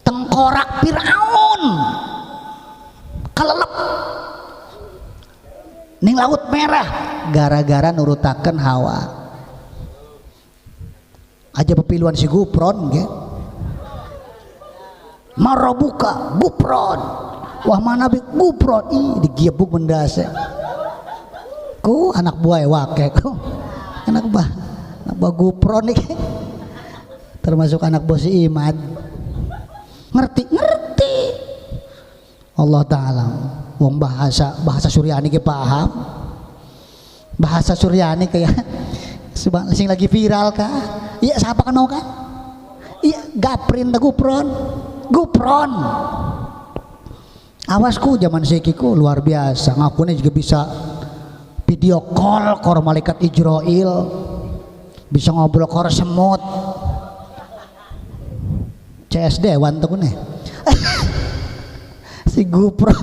tengkorak Firaun kalelep ning laut merah gara-gara nurutaken Hawa. Aja pepiluan si Gupron ge marabuka Gupron wah mana bi Gupron ih digiebuk mendase ku anak buah wake ku anak buah Gupron nih termasuk anak bos si Imad ngerti Allah Ta'ala wong bahasa Suryani ke paham bahasa Suryani kayak sing lagi viral kah iya siapa kenal kan iya Gaprin da Gupron awasku zaman sekiku luar biasa ngakunya juga bisa video call kor malaikat Ijrail bisa ngobrol kor semut CSD wantuk nih si Gupron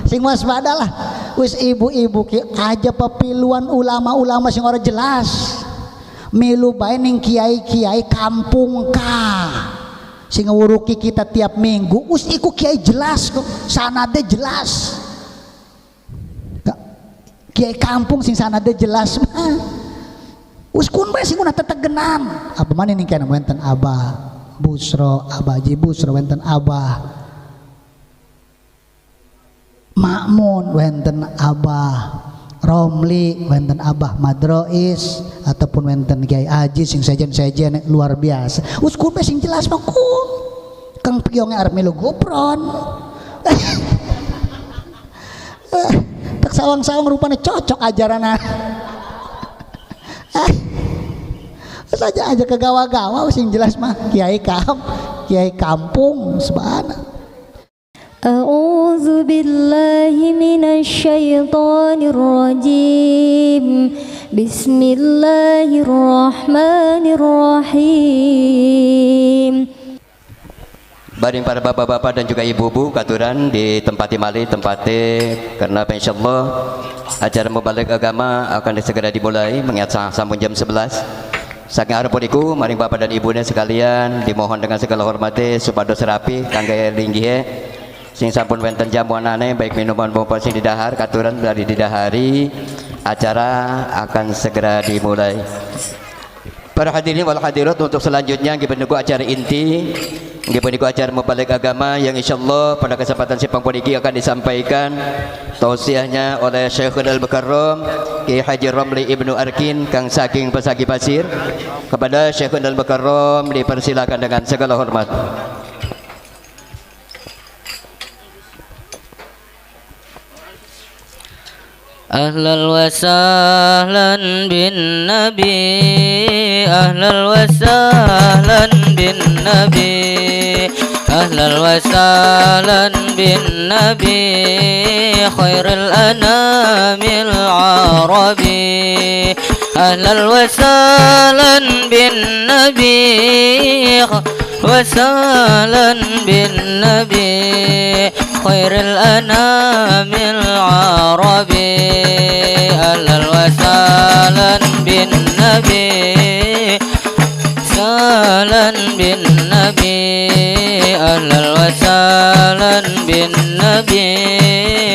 sing waspada lah wis ibu-ibu ki aja pepiluan ulama-ulama sing ora jelas milu bae ning kiai-kiai kampung ka sing nguruki kita tiap minggu us iku kiai jelas kok sanade jelas kiai kampung sing sanade jelas us kun bae sing unah tetegenan apa maneh ning kana wonten Abah Busro Abah Haji Busro wonten Abah Makmun wonten Abah Romli wonten Abah Madrois ataupun wonten Kiai Haji sing sejen-sejen luar biasa us kun sing jelas mah kun kang piyonge arep melu Gupron tak sawang-sawang rupanya cocok ajaranna saja aja ke gawa-gawa sing jelas mah kiai kampung sebana. A'udzu billahi minasy syaithanir rajim. Bismillahirrahmanirrahim. Baring para bapak-bapak dan juga ibu-ibu katuran di tempat malih tempatnya karena insyaallah acara mubalik agama akan segera dimulai mengingat sampun jam 11. Saking arepuniku maring bapak dan ibunya sekalian dimohon dengan segala hormati supados rapi kangge linggih sing sampun wonten jamuanane baik minuman maupun sing didahar katuran dari didahari acara akan segera dimulai. Para hadirin wal hadirat untuk selanjutnya nggih menuju acara inti nggih menuju acara mubalik agama yang insyaallah pada kesempatan sipang puniki akan disampaikan tausiahnya oleh Syekhul Al-Mukarram Kiai Haji Romli Ibnu Arkin kang saking Pesagi Pasir. Kepada Syekhul Al-Mukarram dipersilakan dengan segala hormat. Ahlan wa sahlan bin nabi, ahlan wa sahlan bin nabi, ahlan wa sahlan bin nabi, khairul anamil arabi. Ahlan wa sahlan bin nabi, wa sahlan bin nabi, khairul anamil arabi. Ahlan wa sahlan bin nabi, sahlan bin nabi, ahlan wa sahlan bin nabi,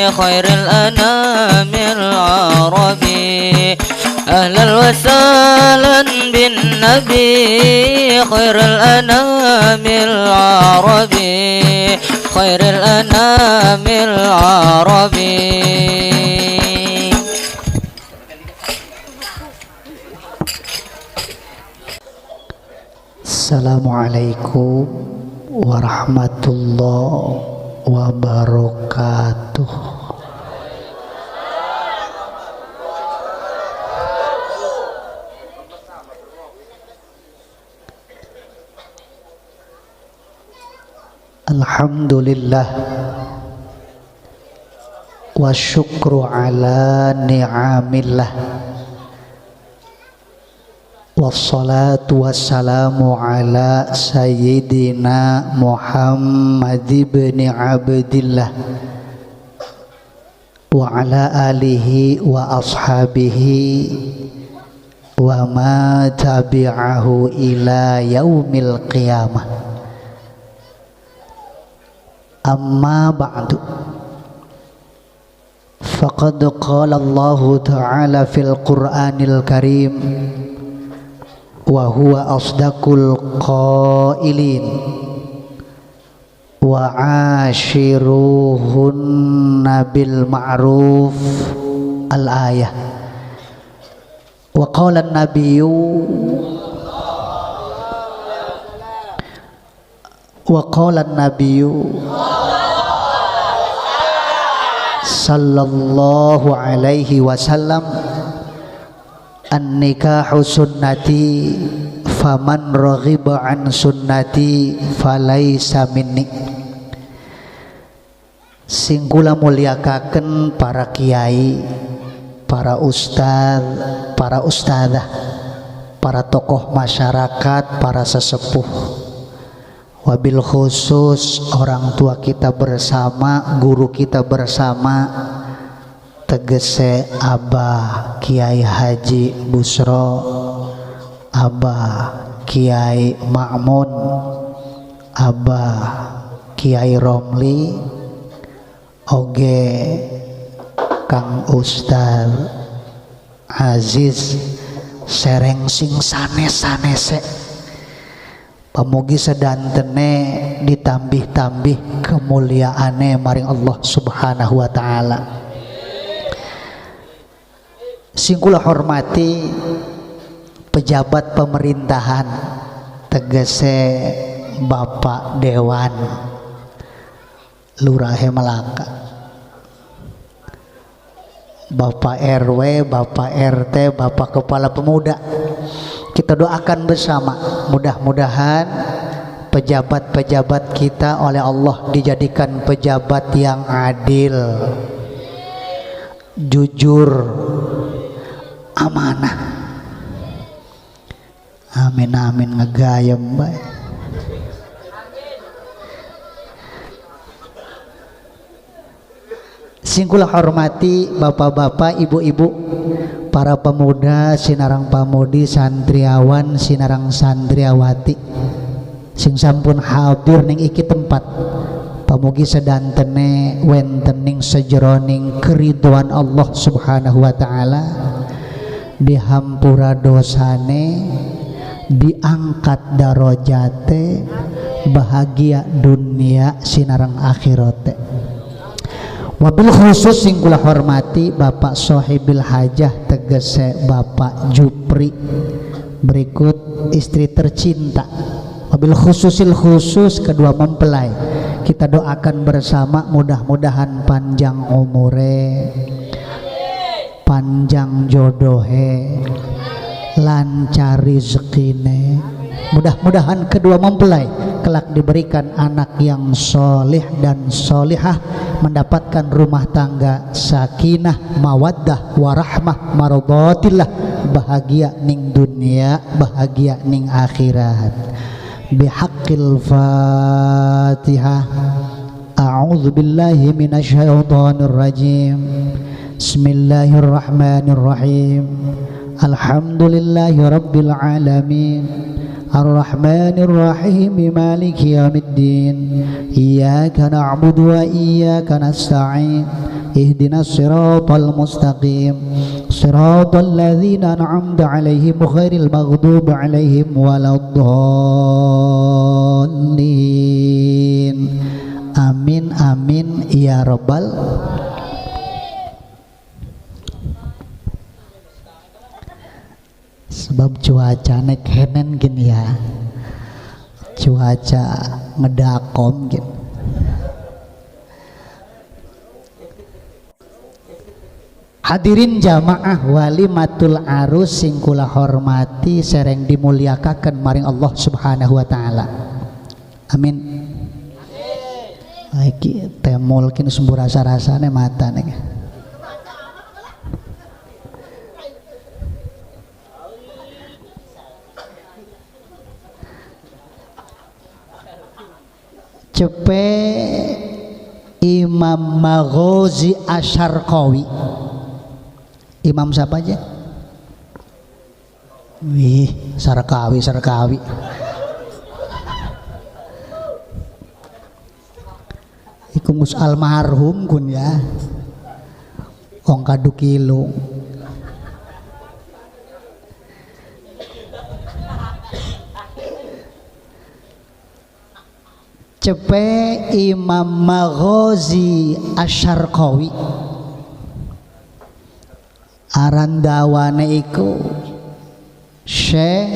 khairul anamil arabi. Ahlan wa sahlan bin nabi, khairul anamil arabi, khairul anamil arabi. Assalamualaikum warahmatullahi wabarakatuh. Alhamdulillah wa syukru ala ni'amillah wassalatu wassalamu ala sayyidina Muhammad ibn Abdillah wa ala alihi wa ashabihi wa ma tabi'ahu ila yaumil qiyamah. Amma ba'du. Faqad qala Allah Ta'ala fil Qur'anil Karim wa huwa asdaqul qailin wa ashiruhunna bil ma'ruf al-ayah. Wa qala an-nabiyyu sallallahu alaihi wasallam an-nikahu sunnati faman raghiba an sunnati falaisa minni. Sing kula mulyakaken para kiai, para ustaz, para ustadzah, para tokoh masyarakat, para sesepuh, wabil khusus orang tua kita bersama, guru kita bersama, tegese Abah Kiai Haji Busro, Abah Kiai Ma'mun, Abah Kiai Romli, oge Kang Ustaz Aziz sereng sing sanes-sanese pamugi sedantene ditambih-tambih kemuliaane maring Allah Subhanahu wa taala. Sing kula hormati pejabat pemerintahan, tegese Bapak Dewan Lurahe Melaka, Bapak RW, Bapak RT, Bapak Kepala Pemuda, kita doakan bersama mudah-mudahan pejabat-pejabat kita oleh Allah dijadikan pejabat yang adil, jujur, amanah. Amin amin ngegayem bae. Sing kula hormati bapak-bapak, ibu-ibu, para pemuda, sinarang pamudi, santriawan, sinarang santriawati sing sampun hadir ning iki tempat, pamugi sedantene wentening sejeroning keridhaan Allah Subhanahu wa taala, dihampura dosane, diangkat darajate, bahagia dunia sinarang akhirate. Wabil khusus sing kula hormati Bapak Sohibil Hajah, tegese Bapak Jupri, berikut istri tercinta. Wabil khususil khusus kedua mempelai, kita doakan bersama mudah-mudahan panjang umure, panjang jodohe, lancar rezekine. Mudah-mudahan kedua mempelai kelak diberikan anak yang soleh dan solihah, mendapatkan rumah tangga sakinah, mawaddah, warahmah, marodhatillah, bahagia ning dunia, bahagia ning akhirat. Bihaqqil Fatihah. A'udzu billahi minasyaitonir rajim. Bismillahirrahmanirrahim. Alhamdulillahi rabbil alamin. Ar-Rahmanir Rahim, Maliki Yaumiddin. Iyyaka na'budu wa iyyaka nasta'in. Ihdinas siratal mustaqim. Siratal ladzina an'amta 'alaihim ghairil maghdubi 'alaihim waladdallin. Amin amin ya rabbal. Sebab cuaca nek henen gini ya, cuaca ngedakom gini. Hadirin jamaah walimatul arus sing kula hormati sereng dimulyakaken maring Allah Subhanahu wa taala. Amin. Iki temul kini sumber rasa-rasane mata nek. Cepe Imam Maghazi Asyarqawi. Imam siapa aja? Wih, Sarqawi. kungus almarhum kun ya ong kadu kilung cepe Imam Maghazi Asy-Syarqawi aran dawane iku Syekh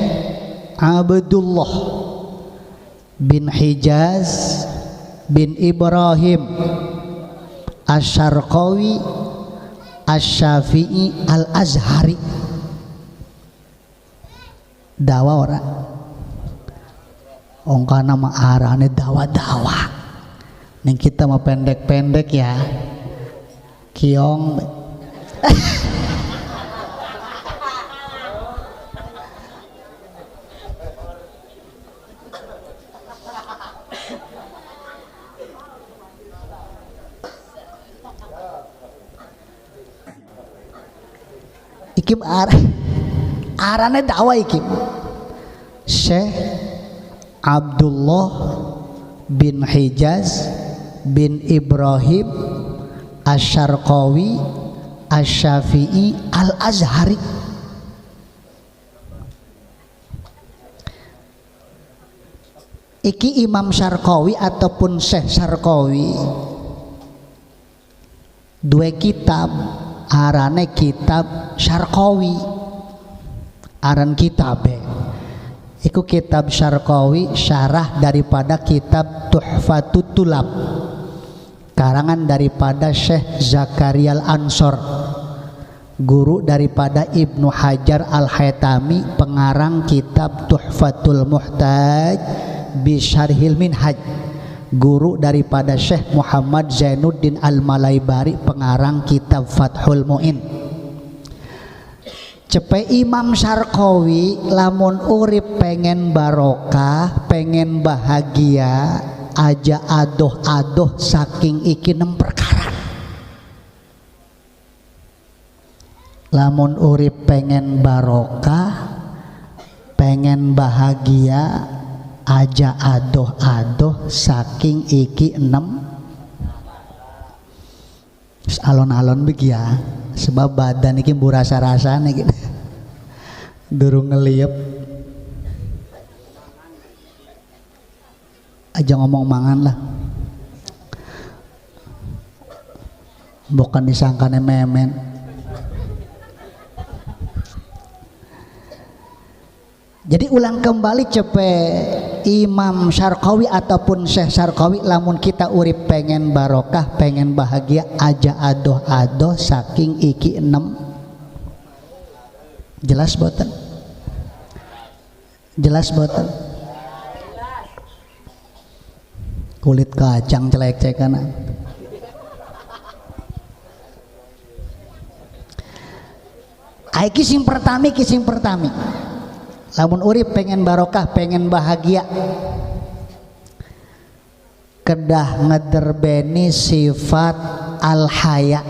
Abdullah bin Hijaz bin Ibrahim Asy-Syarqawi Asy-Syafi'i Al-Azhari dawa ora ongkana mah arane dawa-dawa ning kita mah pendek-pendek ya kiong ikim arane dawa ikim Syekh Abdullah bin Hijaz bin Ibrahim Asy-Syarqawi Asy-Syafi'i Al-Azhari iki Imam Syarqawi ataupun Syekh Syarqawi dua kitab arane kitab Syarqawi aran kitabe iku kitab Syarqawi syarah daripada kitab Tuhfatut Tulab karangan daripada Syekh Zakaria Al-Ansor guru daripada Ibnu Hajar Al-Haytami pengarang kitab Tuhfatul Muhtaj bi Syarhil Minhaj guru daripada Syekh Muhammad Zainuddin Al-Malaibari pengarang kitab Fathul Mu'in cepe Imam Syarqawi lamun urip pengen barokah pengen bahagia aja adoh-adoh saking iki 6 perkara lamun urip pengen barokah pengen bahagia aja adoh-adoh saking iki 6 alon-alon begi ya sebab badan iki burasa-rasane gitu durung ngeliep aja ngomong mangan lah bukan disangkane memen jadi ulang kembali cepe Imam Syarqawi ataupun Syekh Syarqawi lamun kita urip pengen barokah pengen bahagia aja adoh-adoh saking iki 6 jelas boten kulit kacang celek-cekana iki sing pertami lamun urip pengen barokah pengen bahagia kedah ngederbeni sifat al-haya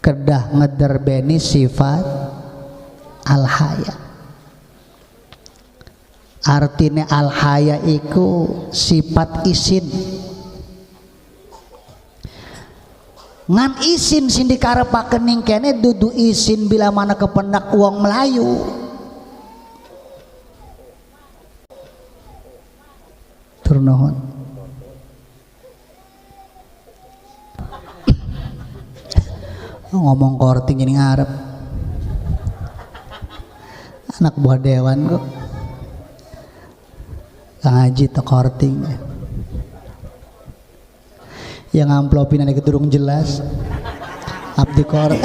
kedah ngederbeni sifat al-haya artinya al-haya iku sifat isin ngan isin sing dikarepakeun ning kene dudu isin bila mana kependak uang Melayu turnuhun ngomong korting jadi ngarep anak buah dewan kok ngaji tak korting yang amplopin ada keturung jelas abdi korting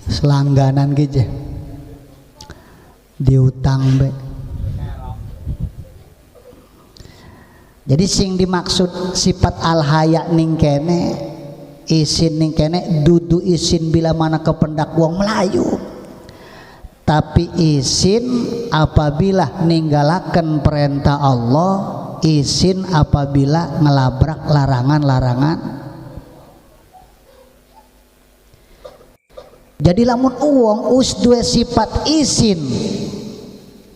selangganan gitu diutang be jadi sing dimaksud sifat al-haya ning kene isin ning kene dudu isin bila mana kependak wong Melayu tapi isin apabila ninggalaken perintah Allah isin apabila ngelabrak larangan-larangan jadi lamun uang us dua sifat isin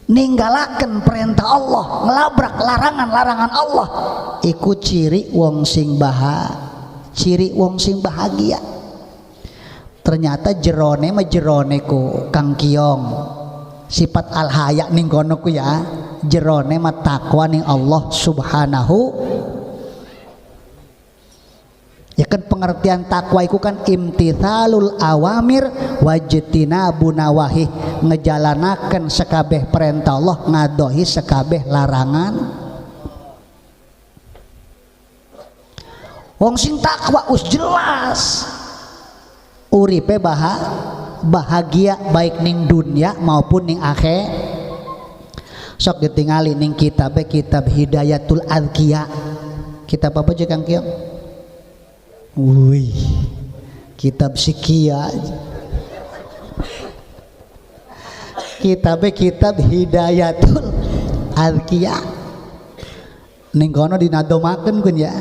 ninggalaken perintah Allah, ngelabrak larangan-larangan Allah, iku ciri wong sing bahagia. Ternyata jerone mah jerone ku Kang Kiong sifat al haya ning kono ku ya, jerone mah takwa ning Allah Subhanahu. Ya kan pengertian takwa itu kan imtithalul awamir wajtinabun nawahi, ngejalanaken sekabeh perintah Allah, ngadohi sekabeh larangan. Wong sing takwa us jelas uripe bahagia baik ning dunia maupun ning akhir. Sok ditingali ning kitab Hidayatul Adqiya. Kitab apa aja Kang Kiong? Wih, kitab sikia. Kitab Hidayatul Adqiya. Ning kono dinadomaken kun ya.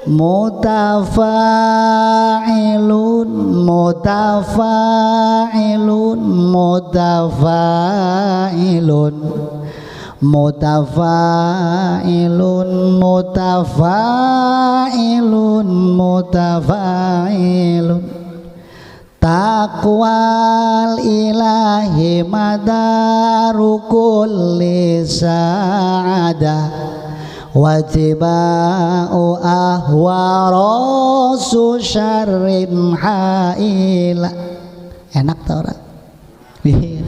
Mutafa'ilun mutafa'ilun mutafa'ilun mutafa'ilun mutafa'ilun mutafa'ilun taqwal ilahi madaru kulli sa'adah wajiba'u ahwarasu syarrin haila. Enak tau orang ini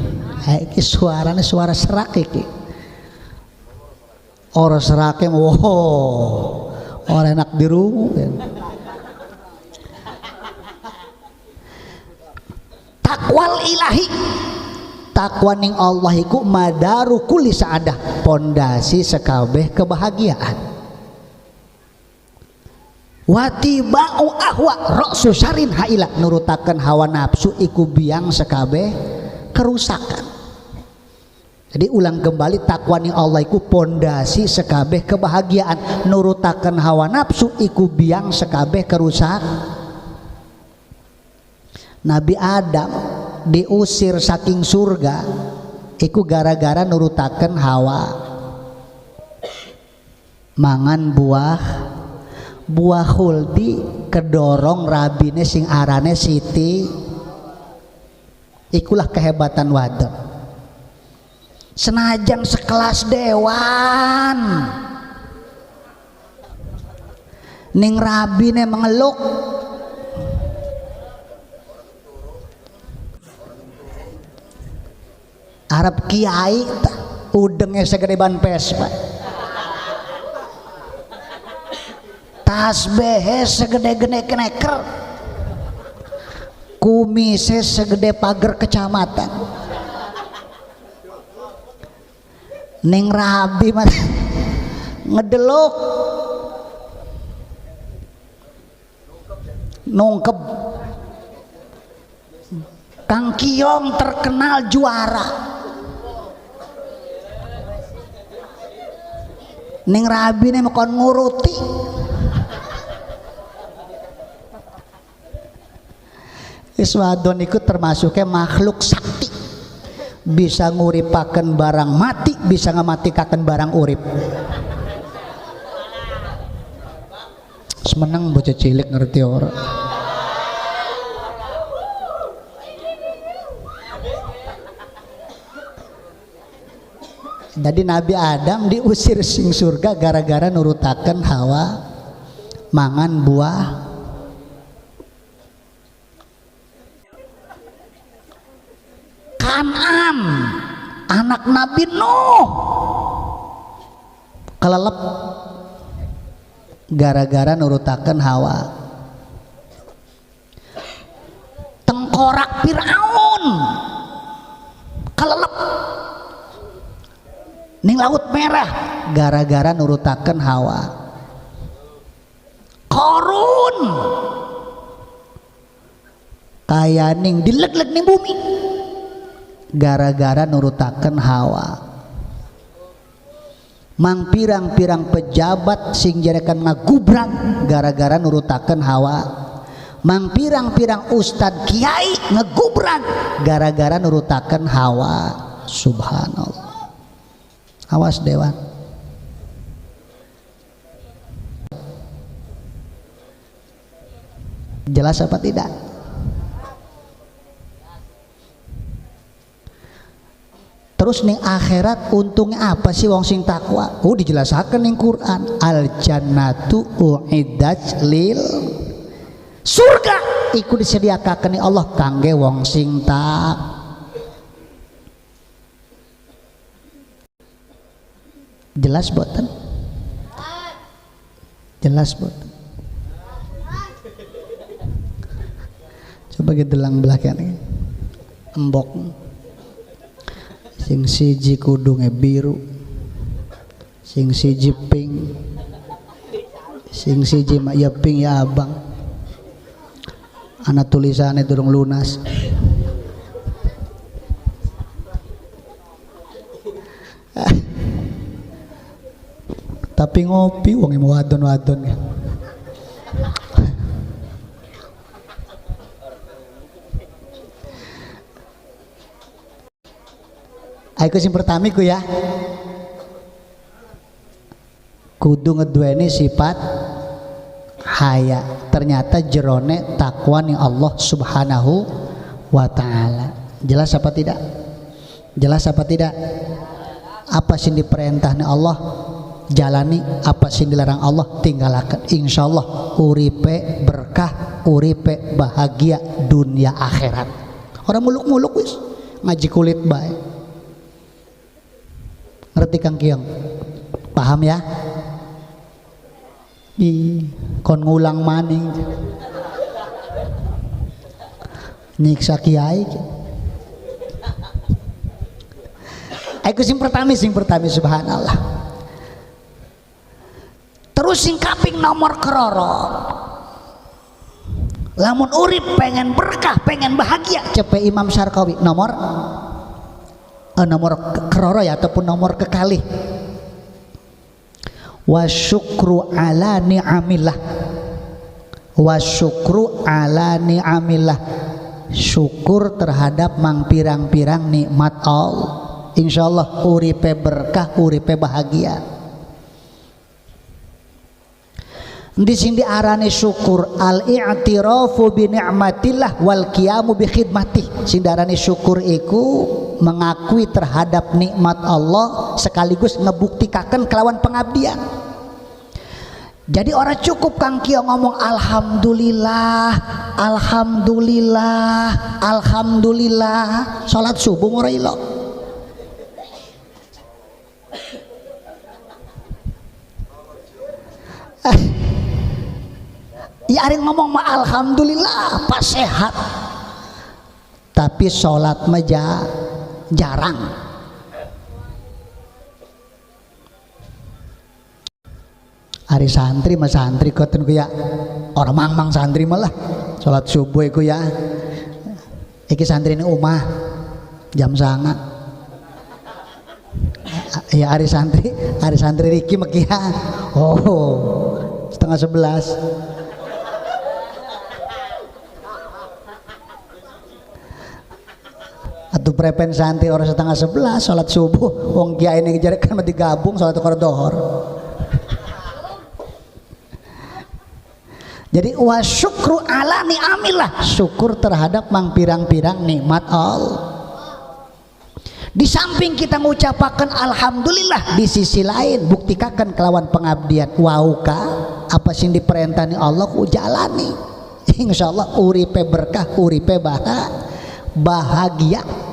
suaranya suara serak iki. Orang seraknya wow, orang enak di rumah. Takwal ilahi, takwa ning Allah iku madaru kulli sa'adah, pondasi sekabeh kebahagiaan. Watiba'u ahwa ra'su syarin haila, nurutaken hawa nafsu iku biang sekabeh kerusakan. Jadi ulang kembali, takwa ning Allah iku pondasi sekabeh kebahagiaan, nurutaken hawa nafsu iku biang sekabeh kerusak. Nabi Adam diusir saking surga iku gara-gara nurutaken hawa, mangan buah huldi, kedorong rabine sing arane Siti. Ikulah kehebatan wadon. Senajan sekelas dewan ning rabine mengeluk, Arab kiai udengnya segede ban Vespa, tasbih segede-gede keneker, kumisnya segede pagar kecamatan. Ning rabi mah ngedelok nungkep. Kang Kiong terkenal juara, ning rabi nih makon nguruti. Iswadon iku termasuknya makhluk sakti, bisa nguripaken barang mati, bisa ngamatikaken barang urip. Semeneng bocah cilik ngerti ora. Jadi Nabi Adam diusir sing surga gara-gara nurutaken hawa, mangan buah. Kanan anak Nabi Nuh kelelep gara-gara nurutaken hawa. Tengkorak Firaun kelelep ning laut merah gara-gara nurutaken hawa. Korun kaya ning dileg-leg ning bumi gara-gara nurutaken hawa. Mang pirang-pirang pejabat sing jarekan ngagubrak gara-gara nurutaken hawa. Mang pirang-pirang ustad kiai ngegubrak gara-gara nurutaken hawa. Subhanallah. Awas Dewan. Jelas apa tidak? Terus ning akhirat untungnya apa sih wong sing takwa? Dijelasaken ning Quran, al jannatu uiddat lil, surga iku disediakaken ni Allah kangge wong sing tak. Jelas boten? Jelas boten? Coba kita delang belakang ini. Embok. Sing siji kudunge biru, sing siji pink, sing siji mak ya pink ya abang. Ana tulisannya durung lunas. Tapi ngopi wong mau wadon-wadon. Aku sing pertama ku ya, kudu ngeduweni sifat haya. Ternyata jerone takwa ning Allah Subhanahu wa taala. Jelas apa tidak? Jelas apa tidak? Apa sing diperintah ning Allah jalani, apa sing dilarang Allah tinggalakan. Insyaallah uripe berkah, uripe bahagia dunia akhirat. Orang muluk-muluk wis ngaji kulit bae. Ngerti Kang Kiong? Paham ya? Kon ngulang maning nyiksa kiai. Aku sing pertama subhanallah. Terus sing kaping nomor keroro, lamun urip pengen berkah, pengen bahagia, cepet Imam Syarqawi nomor keroro ya, ataupun nomor kekalih. Wasyukru ala ni'amillah, wasyukru ala ni'amillah, syukur terhadap mang pirang-pirang nikmat Allah. Insyaallah uripe berkah, uripe bahagia. Di sini diarani syukur al-i'tirafu bi ni'matillah wal qiyamu bi khidmatih. Sing diarani syukur iku mengakui terhadap nikmat Allah sekaligus ngebuktikaken kelawan pengabdian. Jadi orang cukup Kang Kio ngomong alhamdulillah, alhamdulillah, alhamdulillah, salat subuh ora ilo. Ya ada ngomong mah alhamdulillah pas sehat, tapi sholat mah jarang. Hari santri mah santri koten ku ya, orang mang santri malah sholat subuh ku ya. Iki santri ini umah jam sangat. Ya hari santri Riki mekia. Oh 10:30. Atuh prepen santri orang 10:30 sholat subuh, wong kiai ini ngejar kan mati gabung sholat dohor. Jadi wasyukru ala ni'amillah, syukur terhadap mang pirang-pirang nikmat Allah. Di samping kita mengucapkan alhamdulillah, di sisi lain buktikakan kelawan pengabdian. Wauka apa sing diperintahni Allah ku jalani. Insyaallah uripe berkah, uripe bahagia.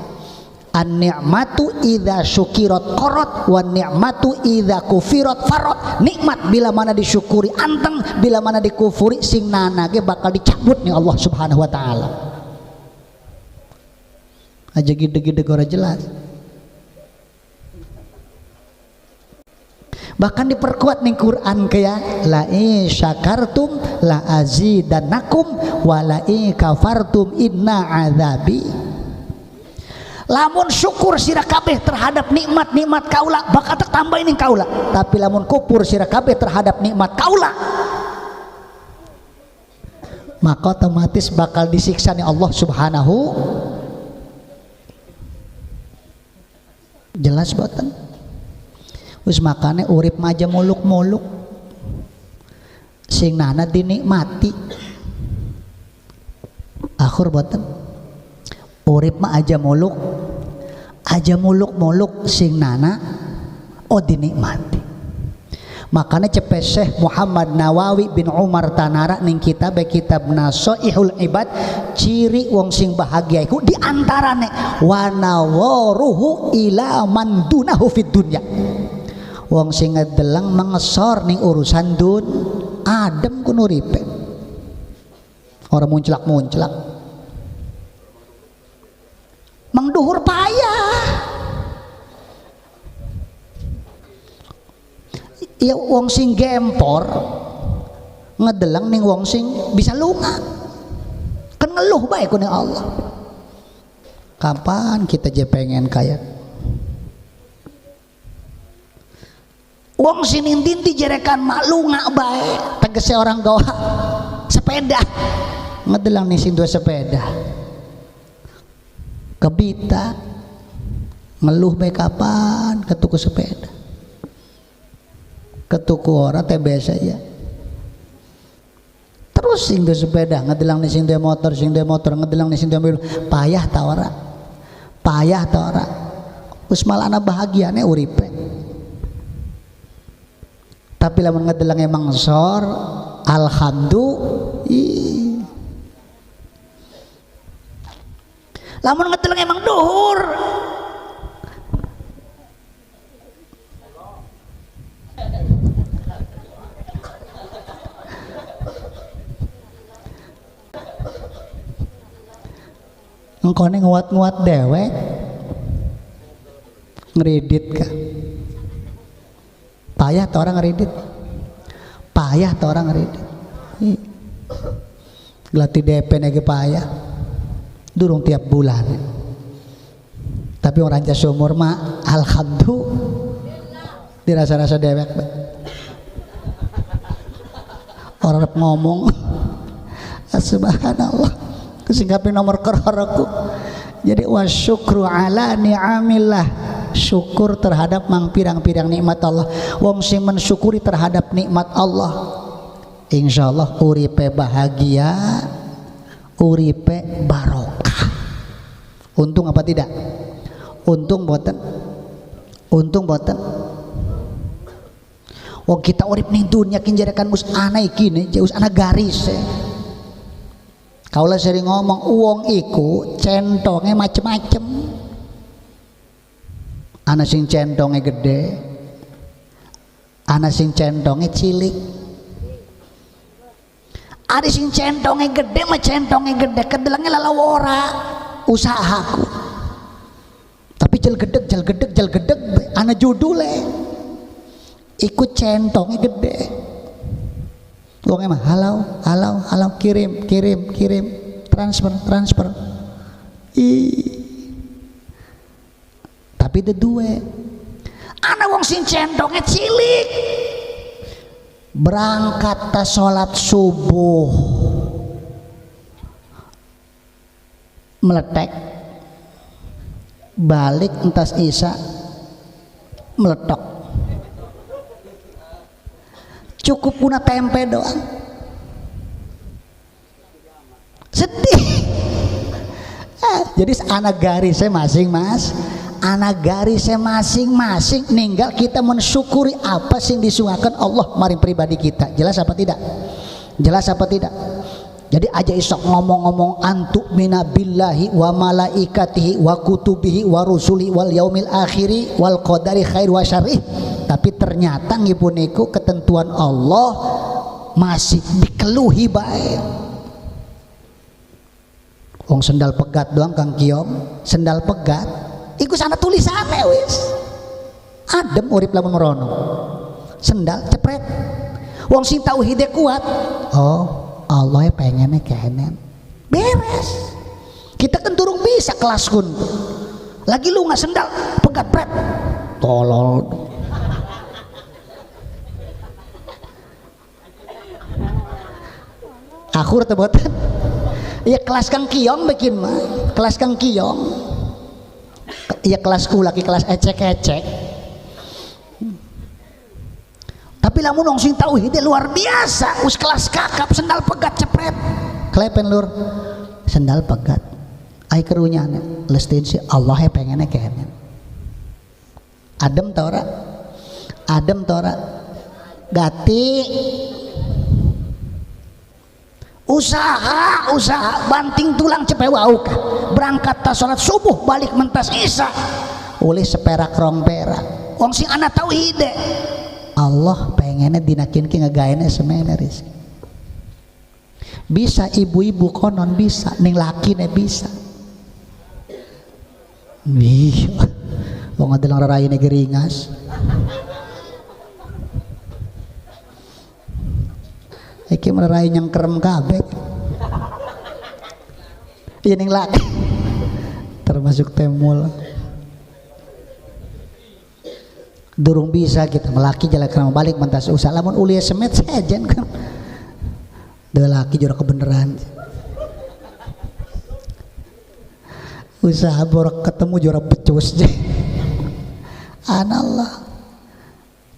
An-ni'matu idza syukirat qarat wa ni'matu idza kufirat farat. Nikmat bila mana disyukuri anteng, bila mana dikufuri sing nanage bakal dicabut nih Allah Subhanahu wa taala. Aja gede-gede ora jelas. Bahkan diperkuat nih Quran kayak la in syakartum la azidannakum wa la in kafartum inna azabi. Lamun syukur sira kabeh terhadap nikmat-nikmat kaula bakal tambah ini kaula, tapi lamun kufur sira kabeh terhadap nikmat kaula maka otomatis bakal disiksa nih Allah Subhanahu. Jelas boten. Wis makane urip maja muluk-muluk sing nana dinikmati. Akhir boten. Urip mah aja muluk-muluk sing nana dinikmati. Makanya cepet Syekh Muhammad Nawawi bin Umar Tanara ning kitab Nasoihul Ibad, ciri wong sing bahagia iku diantarane wa nawaruhu ila man dunahu fid dunya. Wong sing ngedelang mengesor ning urusan adem ku uripe. Ora munclak-munclak. Mangduhur payah. Ya wong sing gempor ngedelang ning wong sing bisa lunga. Kan ngeluh bae ku ning Allah. Kapan kita je pengen kaya? Wong sing dinti jerekan mak lunga bae, tegese orang gawa sepeda. Ngedelang ning sing dua sepeda. Kebita ngeluh bae kapan ketuku sepeda. Ketuku ora teh biasa ya. Terus sing duwe sepeda ngedelang nih sing duwe motor ngedelang nih sing duwe mobil, payah ta ora? Payah ta ora? Wis malana bahagiane uripe. Tapi lamun ngedelang emang sor, alhamdulillah. Lamun ngedelang emang duhur, engkone nguat-nguat dewek ngeredit ka. Payah ta orang ngeredit? Payah ta orang ngeredit? Gelati DP nege payah. Durung tiap bulan. Tapi orang jasa umur mah alhamdulillah dirasa-rasa dewek. Orang ngomong subhanallah kesinggapi nomor kerharaku. Jadi wasyukru ala ni'amillah, syukur terhadap mang pirang-pirang nikmat Allah. Wong sing mensyukuri terhadap nikmat Allah, insyaallah uripe bahagia, uripe barokah. Untung apa tidak? Untung boten. Untung boten. Wong kita urip ning dunya kinjarekan us ana iki ne, us ana garis. Kaulah sering ngomong uang iku centongnya macem-macem. Ana sing centongnya gede, ana sing centongnya cilik. Ada sing centongnya gede, mah centongnya gede, kedelangnya lalawora usahaku. Tapi jel gedeg, ana judule. Ikut centongnya gede. Wong emang halau kirim transfer. Tapi itu dua. Ana wong sing centongnya cilik. Berangkat ta salat subuh. Meletek. Balik entas isya meletok. Cukup guna tempe doang. Sedih. Jadi anak garisnya masing-masing ninggal kita mensyukuri apa sing disuakan Allah maring pribadi kita. Jelas apa tidak? Jadi aja isok ngomong-ngomong antuk mina billahi wa malaikatihi wa kutubihi wa rusuli wal yaumil akhiri wal qadari khair wa syarih, tapi ternyata ngipuniku ketentuan Allah masih dikeluhi bae. Wong sendal pegat doang Kang Kiong, sendal pegat iku sana tulisane wis adem urip lamun merono sendal cepret. Wong sing tauhide kuat, oh Allah pengennya kenen beres. Kita kan turung bisa kelas kun lagi lu nggak sendal pegat pret tolol. Akhir tebutan ya kelas Kang Kiong bikin mah kelas Kang Kiong iya kelas U lagi kelas ecek-ecek. Tapi lamun wong sing tauhid luar biasa, us kelas kakap sendal pegat cepret. Klepen lur. Sendal pegat. Ai kerunya lestin si Allah pengennya kene. Adem tau ora? Adem tau ora? Gati. Usaha banting tulang cepet wau berangkat tas salat subuh balik mentas isya oleh seperak rong perak wong sing anak tauhid Allah pengennya dinakin ki ngagaene semene rezeki bisa ibu-ibu konon bisa ning lakine bisa wih wong adelang raraine geringas iki menerai yang kerem kabeh iya ning laki termasuk temul durung bisa kita melaki jalan kerama balik mentas usah lamun ulia semet sejen kan dua laki jorok kebeneran usaha borok ketemu jorok becus je anallah.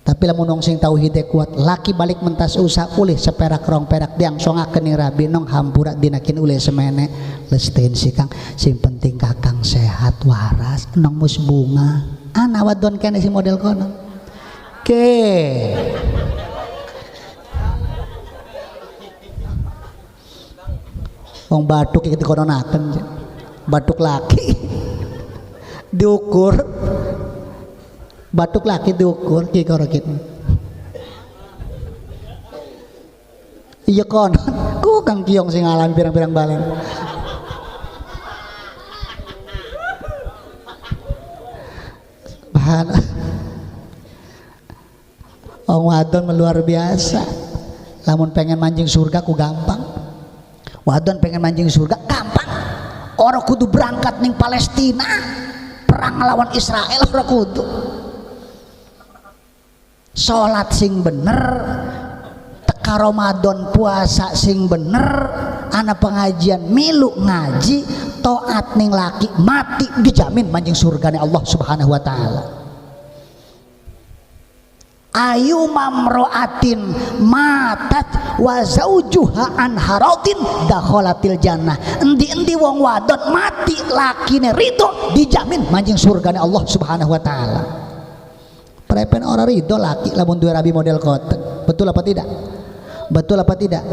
Tapi lamun wong sing tauhid kuat laki balik mentas usah ulih seperak rong perak diang songakeun rabi nong hampura dinakin ulih semene lestensi Kang sing penting kakang sehat waras nong mus bunga ana wadon kene si model kono ke wong batuk iki dikononaken batuk laki diukur batuk laki diukur ki karo kitu iya konon ku Kang Kiong sing alami pirang-pirang balen bahan wong wadon luar biasa lamun pengen manjing surga ku gampang wadon pengen manjing surga gampang orang kudu berangkat ning Palestina perang ngelawan Israel orang kudu sholat sing bener teka Ramadan puasa sing bener anak pengajian milu ngaji toat ning laki mati dijamin manjing surgane Allah subhanahu wa ta'ala. Ayu mamroatin matat wa zaujuha an haratin dakholatil jannah endi-endi wong wadon mati lakine ridho dijamin manjing surgane Allah subhanahu wa ta'ala. Prepen orang ridho laki lamun dua rabi model koten betul apa tidak? Betul apa tidak?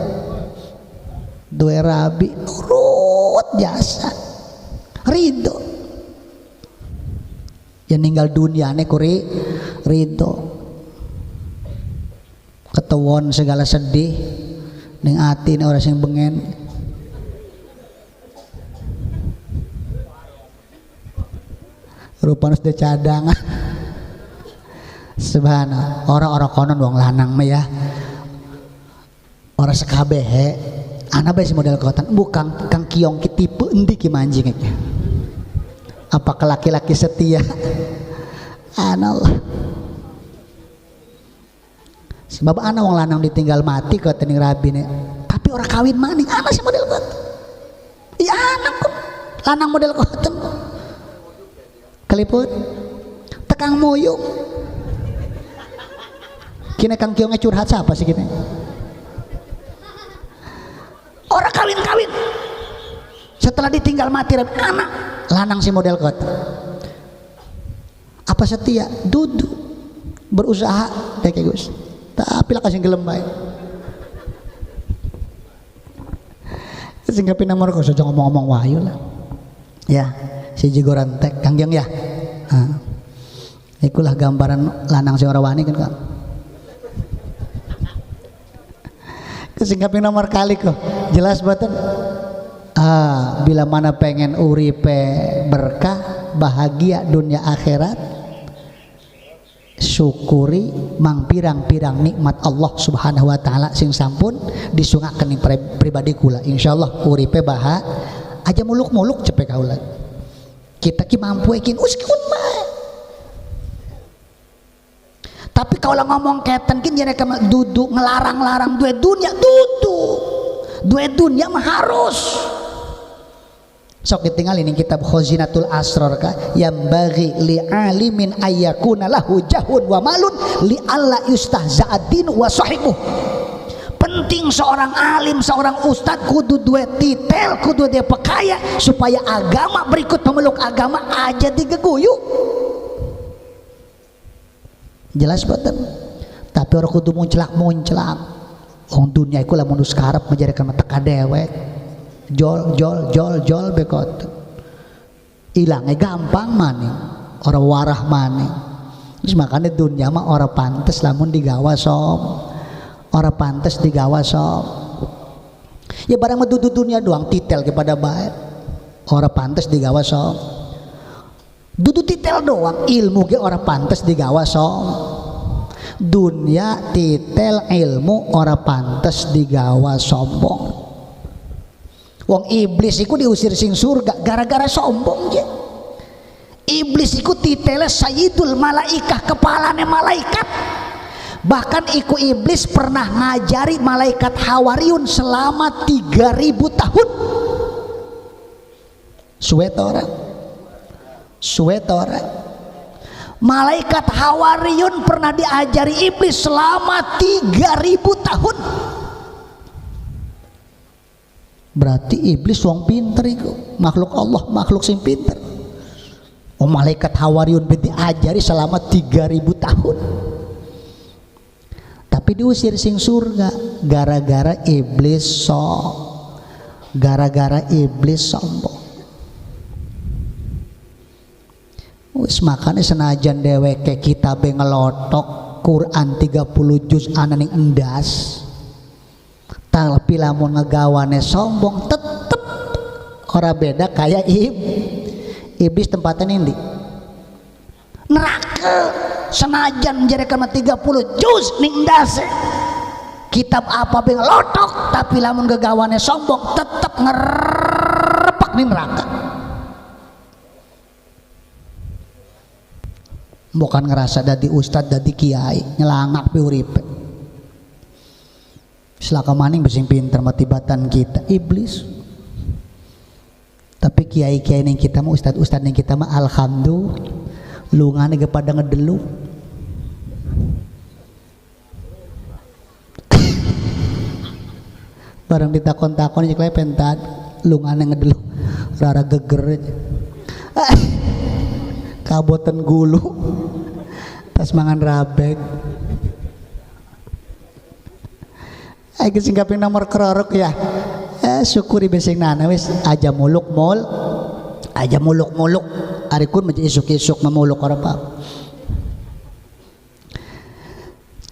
Dua rabi nurut jasa ridho yang ninggal dunia ne kuri ridho ketewon segala sedih ning ati ne orang sing bengen rupanya sudah cadangan subhanallah orang-orang konon wong lanang mah ya orang sekabehe anak bae si model kotan bukan Kang Kiong ki tipe endi ki manjing nya apakah laki-laki setia anallah sebab anak wong lanang ditinggal mati ke tening rabine tapi orang kawin maning anak si model kotan iya anak kok lanang model kotan keliput tekang moyuk kini Kang Kiongnya curhat siapa sih kini orang kawin-kawin setelah ditinggal mati anak lanang si model kota apa setia duduk berusaha kayak Gus tapi lah kasih gelem baik sehingga pinamor kok saja ngomong-ngomong wahyu lah ya si jigoran tek Kang Kiong ya ikulah gambaran lanang si orang wani kan Kang kesingkapin nomor kali kok jelas betul bila mana pengen uripe berkah bahagia dunia akhirat syukuri mang pirang-pirang nikmat Allah subhanahu wa ta'ala sing sampun disungakeun pribadi kula insyaallah uripe baha aja muluk-muluk cepet kaula kita ki mampu ikin uskun mah tapi kalau ngomong keten kin jadi duduk ngelarang-larang dua dunia duduk dua dunia mah harus sok ditinggalin ini kitab Khazinatul Asrar ka yang bagi li alimin ayyakuna lahu jahun wa malun li alla yustahza'adin wa sahibuh. Penting seorang alim, seorang ustadz kudu dua titel, kudu dia pekaya supaya agama berikut pemeluk agama aja digeguyu. Jelas betul. Tapi orang kudu munclak. Orang dunia itu lah mundur sekarang menjadikan mata kadewek. Jol bekot. Hilangnya gampang maning. Orang warah maning. Terus makanya dunia mah orang pantes lamun digawa som. Orang pantes digawa som. Ya barang mah dudu dunia doang titel kepada baik. Orang pantes digawa som. Dudu titel doang ilmu ge orang pantes digawa som. Dunia titel ilmu orang pantes digawa sombong. Wong iblis iku diusir sing surga gara-gara sombong je. Iblis iku titelnya sayyidul malaikah, kepalanya malaikat. Bahkan iku iblis pernah ngajari malaikat Hawariyun selama 3000 tahun. Suwetora. Malaikat Hawariyun pernah diajari iblis selama 3000 tahun. Berarti iblis wong pinter iku, makhluk Allah, makhluk sing pinter. Oh, malaikat Hawariyun diajari selama 3000 tahun. Tapi diusir sing surga gara-gara iblis sombong. Wis makanya senajan dheweke kitabe ngelotok Quran 30 juz ananing endas, tapi lamun ngegawane sombong tetep ora beda kayak iblis tempatnya ini neraka. Senajan menjadikan 30 juz ning endase kitab apa be ngelotok, tapi lamun ngegawane sombong tetep ngerepek ning neraka. Bukan ngerasa dadi ustad, dadi kiai, nyelangak pi uripe. Selaka maning besing pinter matibatan kita iblis. Tapi kiai-kiai ning kita mah, ustad-ustad ning kita mah alhamdulillah lungane ge pada ngedelu. Barang ditakon-takon cek lepen tad lungane ngedelu rara geger aja. Kaboten gulu tas mangan rabek. Ayo singkapin nomor kerorok ya. Syukuri besing nana wis aja muluk arikun menjadi isuk-isuk memuluk orang apa.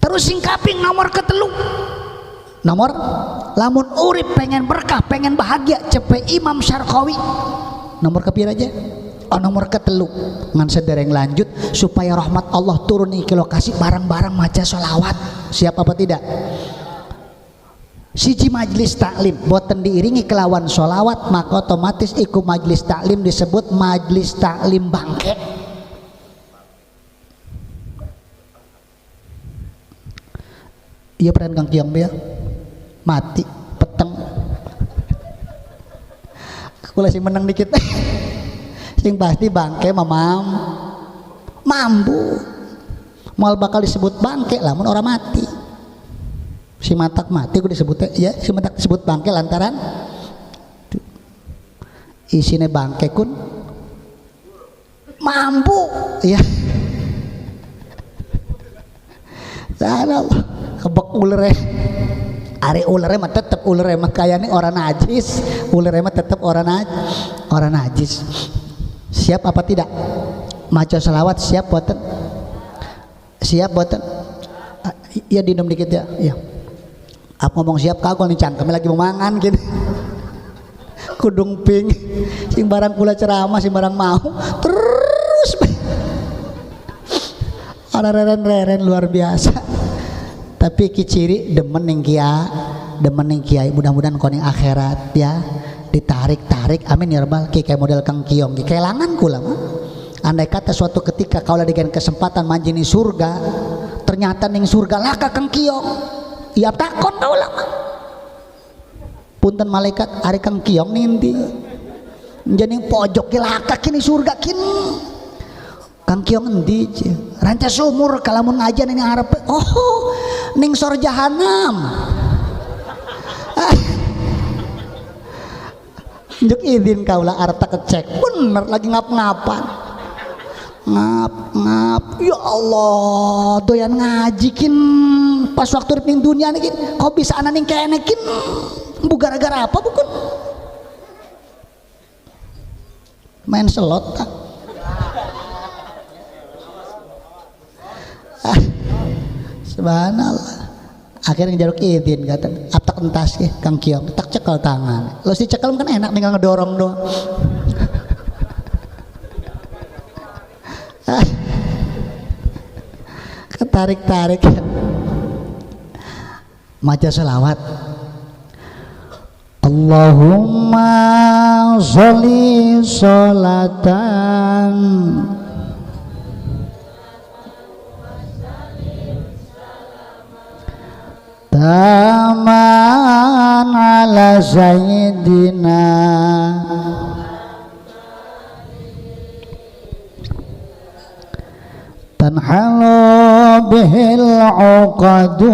Terus singkapin nomor ketelu. Nomor lamun urip pengen berkah, pengen bahagia cepe Imam Syarqawi. Nomor kepira aja? Oh, nomor ketelu ngan sedereng lanjut supaya rahmat Allah turun ke lokasi barang-barang maca sholawat. Siap apa tidak? Siji majlis taklim boten diiringi kelawan sholawat maka otomatis iku majlis taklim disebut majlis taklim bangke. Iya peren Kang Kiong ya mati peteng kula sing menang dikit sing pasti bangke mambu mal bakal disebut bangke lamun orang mati. Si matak mati gue disebutnya ya, si matak disebut bangke lantaran isine bangke kun mampu ya. Allah kebek ulere ari ulere mah tetep ulere mah kayane orang najis, ulere mah tetep orang najis. Siap apa tidak maca selawat? Siap boten? Siap boten? Ya dinum dikit ya. Iya. Apa ngomong siap kagol nih cangkem lagi mau mangan gitu. Kudung ping sing barang kula ceramah sing barang mau terus ada reren luar biasa. Tapi kiciri demen ning kiai mudah-mudahan koning akhirat ya ditarik amin ya rabbal kayak model Kang Kiong kelangan kula mah. Andai kata suatu ketika kau diberikan kesempatan manjini surga ternyata ning surga laka Kang Kiong iya takon kau lama punten malaikat ari Kang Kiong ninti jadi pojok kilaka kini surga kini Kang Kiong endi ranca sumur kalamun ngajian ini harap oh ning sor jahanam njuk izin kaulah arta kecek bener lagi ngap-ngapan ngap ya Allah doyan ngajikin pas waktu di dunia nih kok bisa anak ning kene kin bu gara-gara apa bukan main selot tak subhanallah akhirnya jaluk izin kata aptak entas ya Kang Kiong tak cekal tangan lo si cekal kan enak tinggal ngedorong doang ketarik-tarik maca selawat Allahumma sholli sholatan taman ala sayyidina tanhalu bihil uqadu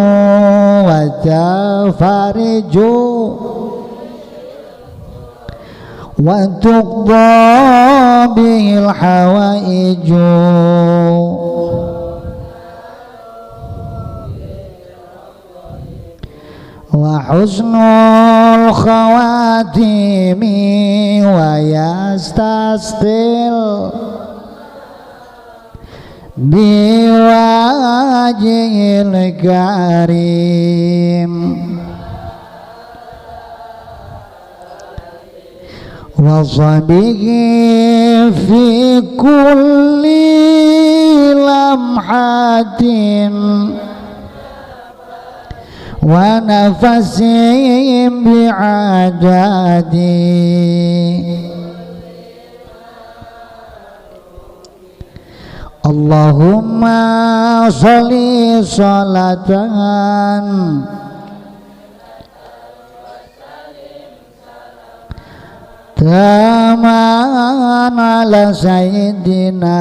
wa tafariju wa tuqda bihil hawaiju wa husnul khawatimi wa yastastil biwajhil karim wa sabihi fi kulli lamhatin wa nafasim bi'adadi Allahumma sholli sholatan taman ala sayyidina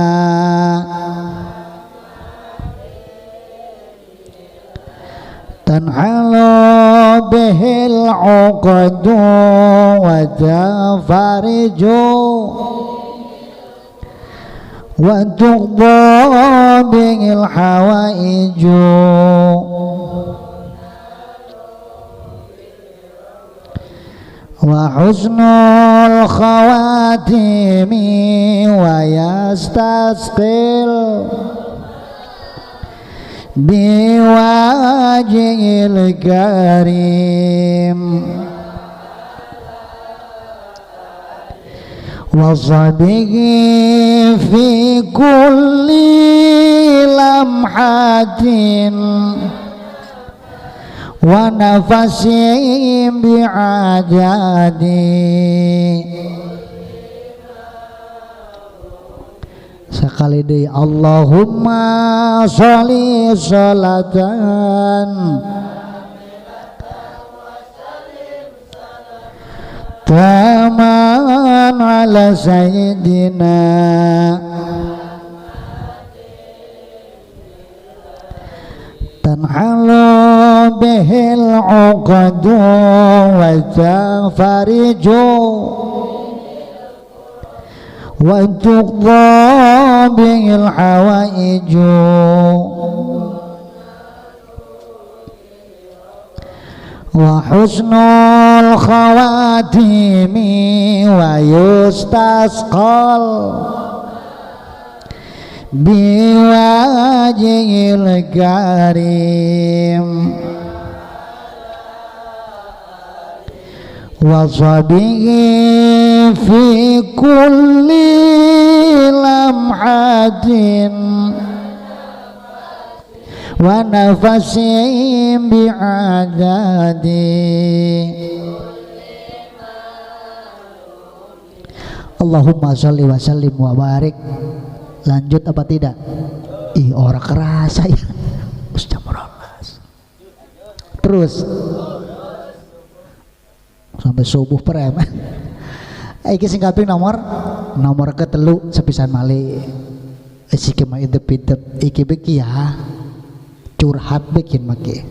tanhalu bihil uqadu wa tafariju wa tuqda bihil hawaiju wa husnul khawatimi wa yastasqil biwajhil karim wa sabihi fi kulli lamhatin wa nafasim bi'adadi sekali deui Allahumma sholli sholatan taman ala sayyidina tanhalu bihil uqadu wa tafariju wa tuqda bihil hawaiju wa husnul khawatimi wa yustasqal biwajhil karim wa sabihi fi kulli lamhatin wa nafasim bi'adadi Allahumma sholli wa sallim wa barik. Lanjut apa tidak? Ih orang kerasa ya Ustaz Murabbas terus sampai subuh preman Iki sing kaping nomor ketelu sepisan malih. Iki mah idep-idep iki beki ya. Curhat bikin make.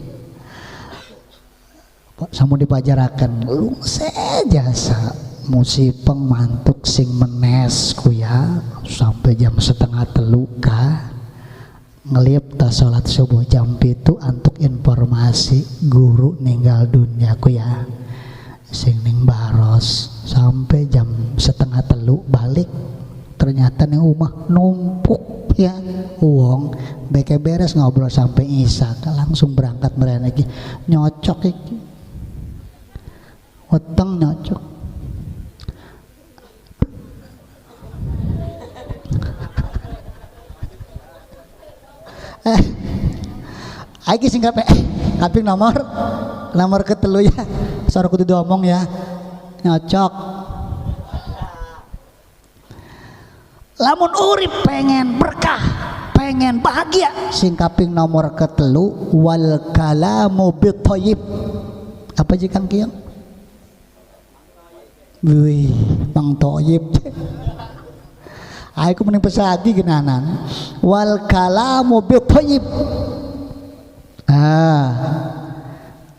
Samu dipajarakan lu sejasa musipeng mantuk sing menes kuya sampai jam 2:30 ka ngeliap tas sholat subuh jam itu untuk informasi guru ninggal dunia kuya sing ning baros sampai jam 2:30 balik ternyata nih rumah numpuk ya uang beke beres ngobrol sampai isya langsung berangkat mereka lagi nyocok iki weteng nyocok Aiki singkat kaping nomor ketelu ya suara kudu diomong ya nyocok lamun urip pengen berkah pengen bahagia sing kaping nomor ketelu wal kalamu bithayyib apa sih Kang Kiang wih Bang Toyib aku mending pesagi genanan wal kalamu bithayyib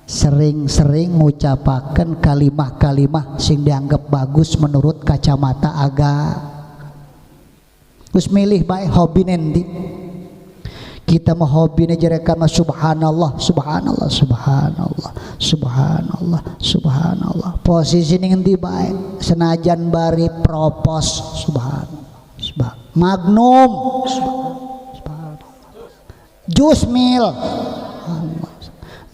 sering-sering ngucapaken kalimah-kalimah sing dianggap bagus menurut kacamata agama. Terus milih baik hobi nendi. Kita mau hobi nejerekan mah subhanallah, subhanallah, subhanallah, subhanallah, subhanallah. Posisi nendi baik senajan bari propos subhanallah, subhanallah. Magnum, subhanallah. Jusmil.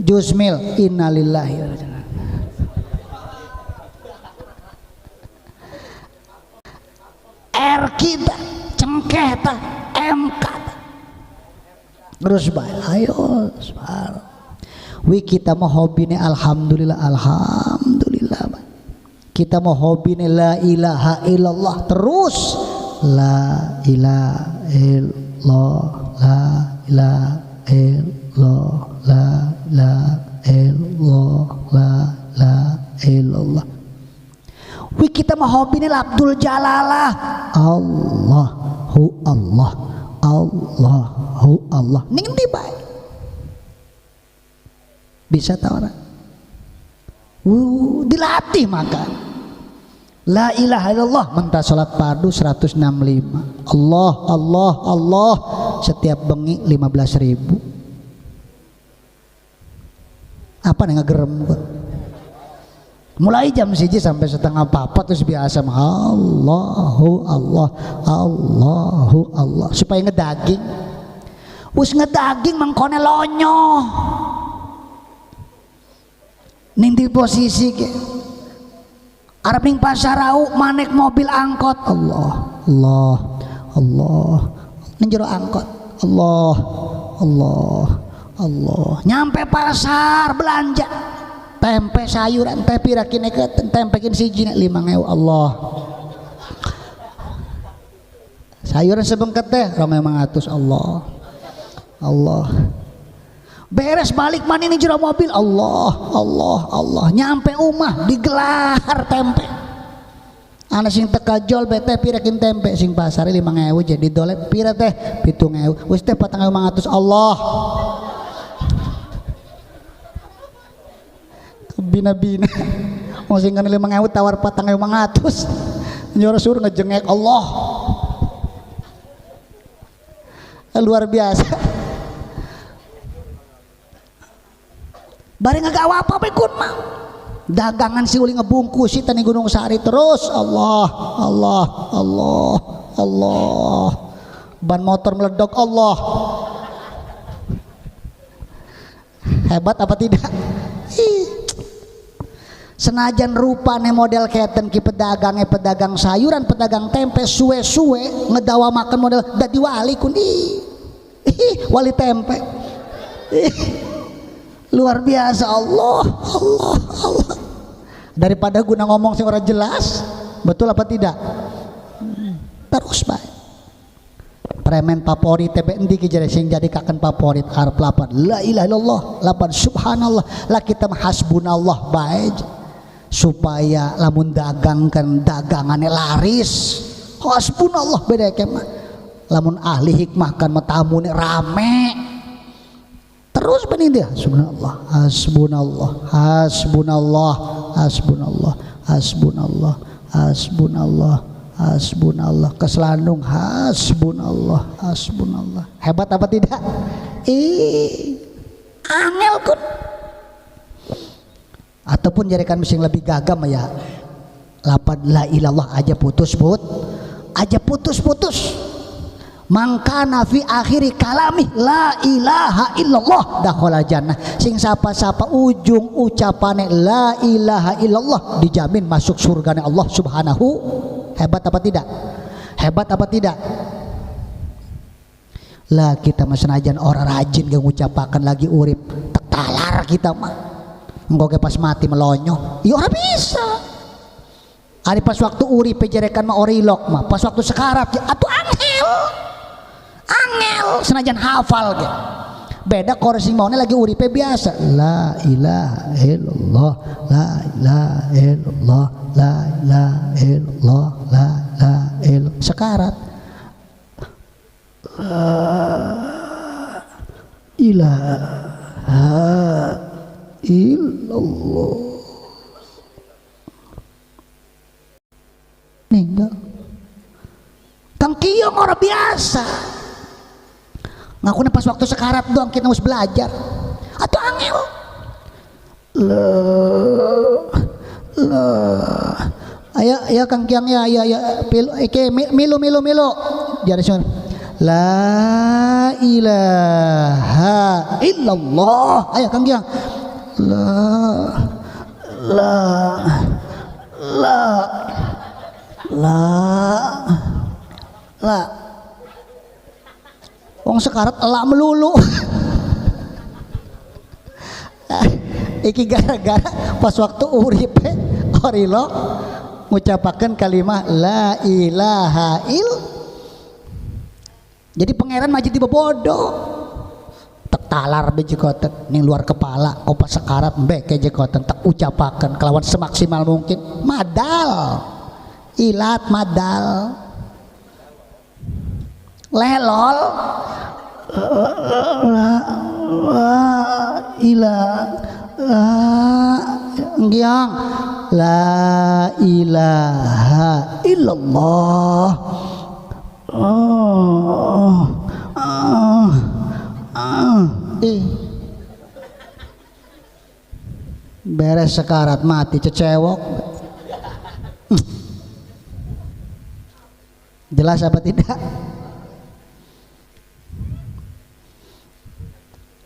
Jusmil innalillahi wa inna ilaihi R kita cengkeh ta MK terus baik ayo subhanallah wi kita mau hobine alhamdulillah alhamdulillah kita mau hobine la ilaha illallah terus la ilaha illallah la ilaha illallah la illallah la illallah wi kita mah hobi nih Abdul Jalalah Allahu Allah Allahu Allah ning di bae bisa tahu orang dilatih maka la ilaha illallah mentah salat fardu 165 Allah Allah Allah setiap bengi 15.000 apa nih ngegerem gua mulai jam 1 sampai 3:30 terus biasa Allahu Allah Allahu Allah supaya ngedaging us ngedaging mangkone lonyo ning di posisi ke arep ning pasarau manek mobil angkot Allah Allah Allah ning jero angkot Allah Allah Allah nyampe pasar belanja tempe sayuran teh pira kene tempekin siji nek 5.000 Allah sayuran sebengket teh 2.500 Allah Allah beres balik mana ini jero mobil Allah Allah Allah nyampe umah digelar tempe ana sing teka jol bete pirakin tempe sing pasar 5.000 jadi dolep pira teh 7.000 wis teh 4.500 Allah bina-bina mau sing kan 5.000 tawar 4.500 nyuruh suruh ngejengek Allah luar biasa bareng ngagawa apa bekun mah dagangan si uli ngebungkus si tani Gunung Sari terus Allah Allah Allah Allah ban motor meledok Allah hebat apa tidak senajan rupane model keten ki pedagang sayuran pedagang tempe suwe-suwe ngedawa makan model dadi wali kun wali tempe luar biasa Allah Allah Allah daripada guna ngomong sing ora jelas betul apa tidak terus baik premen favorit tebe endi ki sing jadi kaken favorit arep lapan la ilaha illallah lapan subhanallah lah kita hasbunallah bae supaya lamun dagangkan dagangannya laris. Hasbunallah beda kemah. Lamun ahli hikmah kan matamune rame. Terus benih dia subhanallah, hasbunallah, hasbunallah, hasbunallah, hasbunallah, hasbunallah, hasbunallah, keselandung hasbunallah, hasbunallah. Hebat apa tidak? Angel kun. Ataupun jadikan mesin lebih gagam ya, lapad la ilallah aja putus mangkana fi akhiri kalami la ilaha illallah dakhala jannah. Sing sapa-sapa ujung ucapane la ilaha illallah dijamin masuk surganya Allah subhanahu. Hebat apa tidak? Hebat apa tidak? Lah kita mah senajan orang rajin gak ngucapakan lagi urip tetalar kita mah engko pas mati melonyo ya ora bisa. Ari pas waktu urip pejerekan mah orilok mah pas waktu sekarat ya atuh angel senajan hafal ge. Beda korsi maune lagi uripe biasa la ilaha illallah la ilaha illallah la ilaha illallah la ilaha illallah sekarat la ilaha illallah ninggal Kang Kiong orang biasa ngakunya pas waktu sekarat doang kita harus belajar atau angel ayo Kang Kiong ya milu jadi sun la ilaha illallah ayo Kang Kiong la wong sekarat elak melulu. Iki gara-gara pas waktu uripe orilo ngucapaken kalimat la ilaha il. Jadi pangeran majid tiba bodoh. Tak talar be jekoten ning luar kepala opa sekarat mbek ke jekoten tak ucapaken kelawan semaksimal mungkin madal. Ilat madal. Lelol la ilaha illallah beres sekarat mati cecewok. Jelas apa tidak?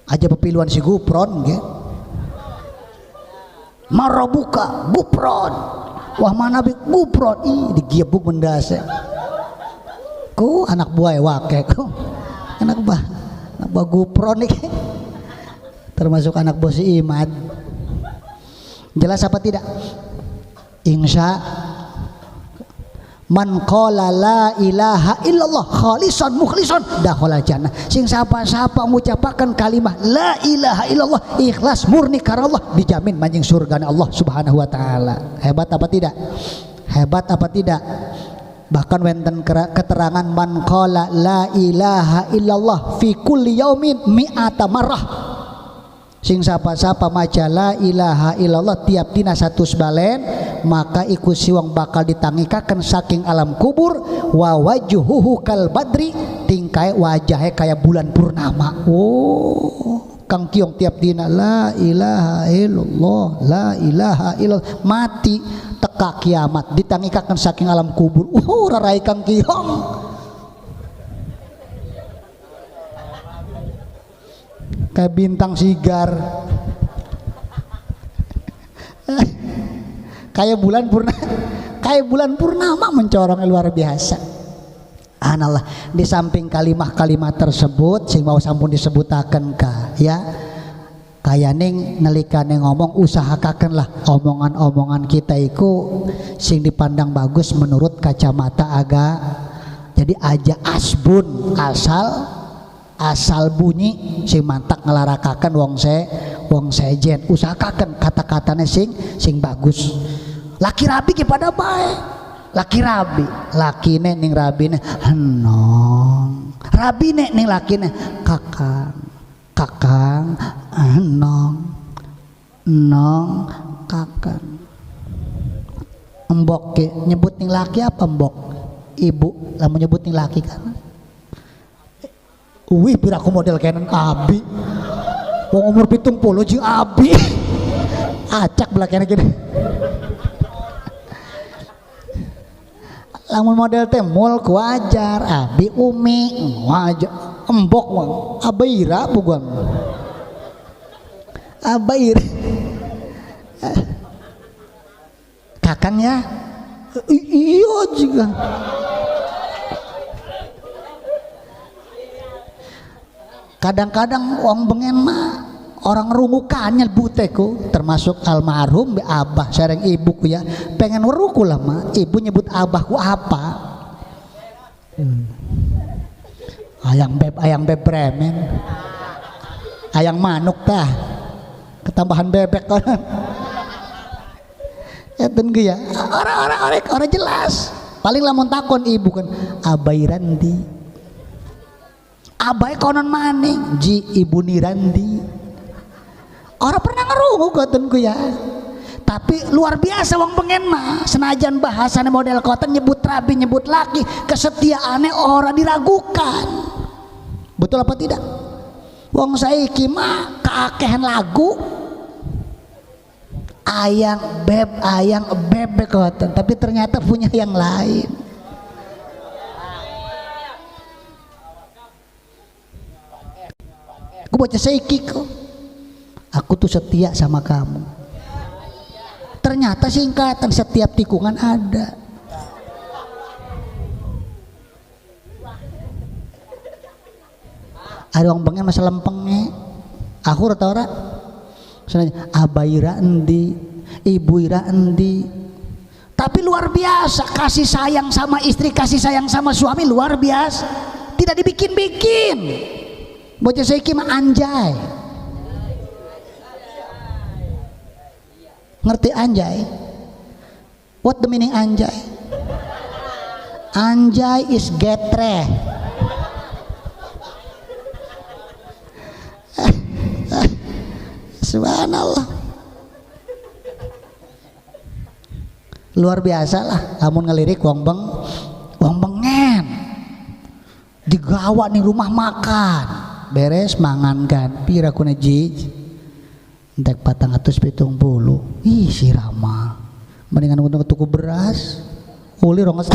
Aja pepiluan si Gupron ge. Marabuka Gupron. Wah mana bi Gupron digiebuk mendase. Ku anak buah wake ku. Anak buah Gupron nih. Termasuk anak bos si Imad. Jelas apa tidak? Insya man qala la ilaha illallah khalisan mukhlisan dakhala jannah. Sing sapa-sapa mengucapkan kalimat la ilaha illallah ikhlas murni karena Allah dijamin manjing surgana Allah subhanahu wa ta'ala. Hebat apa tidak? Hebat apa tidak? Bahkan wenten keterangan man qala la ilaha illallah fi kulli yaumin mi'ata marrah. Sing sapa-sapa maca la ilaha illallah tiap dina 100 balen maka iku siwang bakal ditangikaken saking alam kubur wa wajhuhu kal badri tingkai wajahnya kayak bulan purnama. Oh Kang Kiong tiap dina la ilaha illallah la ilaha illallah mati teka kiamat ditangikaken saking alam kubur. Rarai Kang Kiong kayak bintang sigar kayak bulan purnama mencorong luar biasa. Anallah di samping kalimat-kalimat tersebut sing mau sampun disebutaken ka ya kayak ning nelikane ngomong usahakanlah omongan-omongan kita iku sing dipandang bagus menurut kacamata jadi aja asbun asal bunyi sing mantak ngelarakaken wong sejen usahakan kata-katanya sing bagus. Laki rabi kepada baik, laki rabi lakine ning rabine henong, rabine ning lakine kakang henong kakang. Mbok ke nyebut ning laki apa mbok? Ibu lamun nyebut ning laki kan. Wih piraku model kenen abi. Wong umur 70 jeung abi. Acak belah kene gini. Lamun model teh mul ku wajar, abi umi wajar. Mbok wong abaira bukan. Abair. Kakang ya? Iya juga. Kadang-kadang wong bengen mah orang rungukannya buteku termasuk almarhum be abah sareng ibuku ya pengen weruku lah mah ibu nyebut abahku apa ayang beb bremen ayang manuk tah ketambahan bebek kan ya tengge ya orang jelas paling lamun takon ibu kan abairandi abai konon maning ji ibu nirandi orang pernah ngerungu gotenku ya tapi luar biasa wong pengen mah senajan bahasanya model koten nyebut rabi nyebut laki kesetiaannya orang diragukan betul apa tidak wong saiki mah keakehan lagu ayang bebek koten tapi ternyata punya yang lain. Aku baca saiki kok aku tuh setia sama kamu ternyata singkatan setiap tikungan ada orang pengen masa lempengnya aku rata ora abaira endi ibu ira endi tapi luar biasa kasih sayang sama istri kasih sayang sama suami luar biasa tidak dibikin-bikin. Bocah saiki mah anjay. Ngerti anjay? What the meaning anjay? Anjay is getre. Subhanallah. Luar biasa lah lamun ngelirik wong bengen. Digawa nih rumah makan. Beres mangan kan pira kuna jij entek 470 ih si Rama mendingan untuk tuku beras uli rongas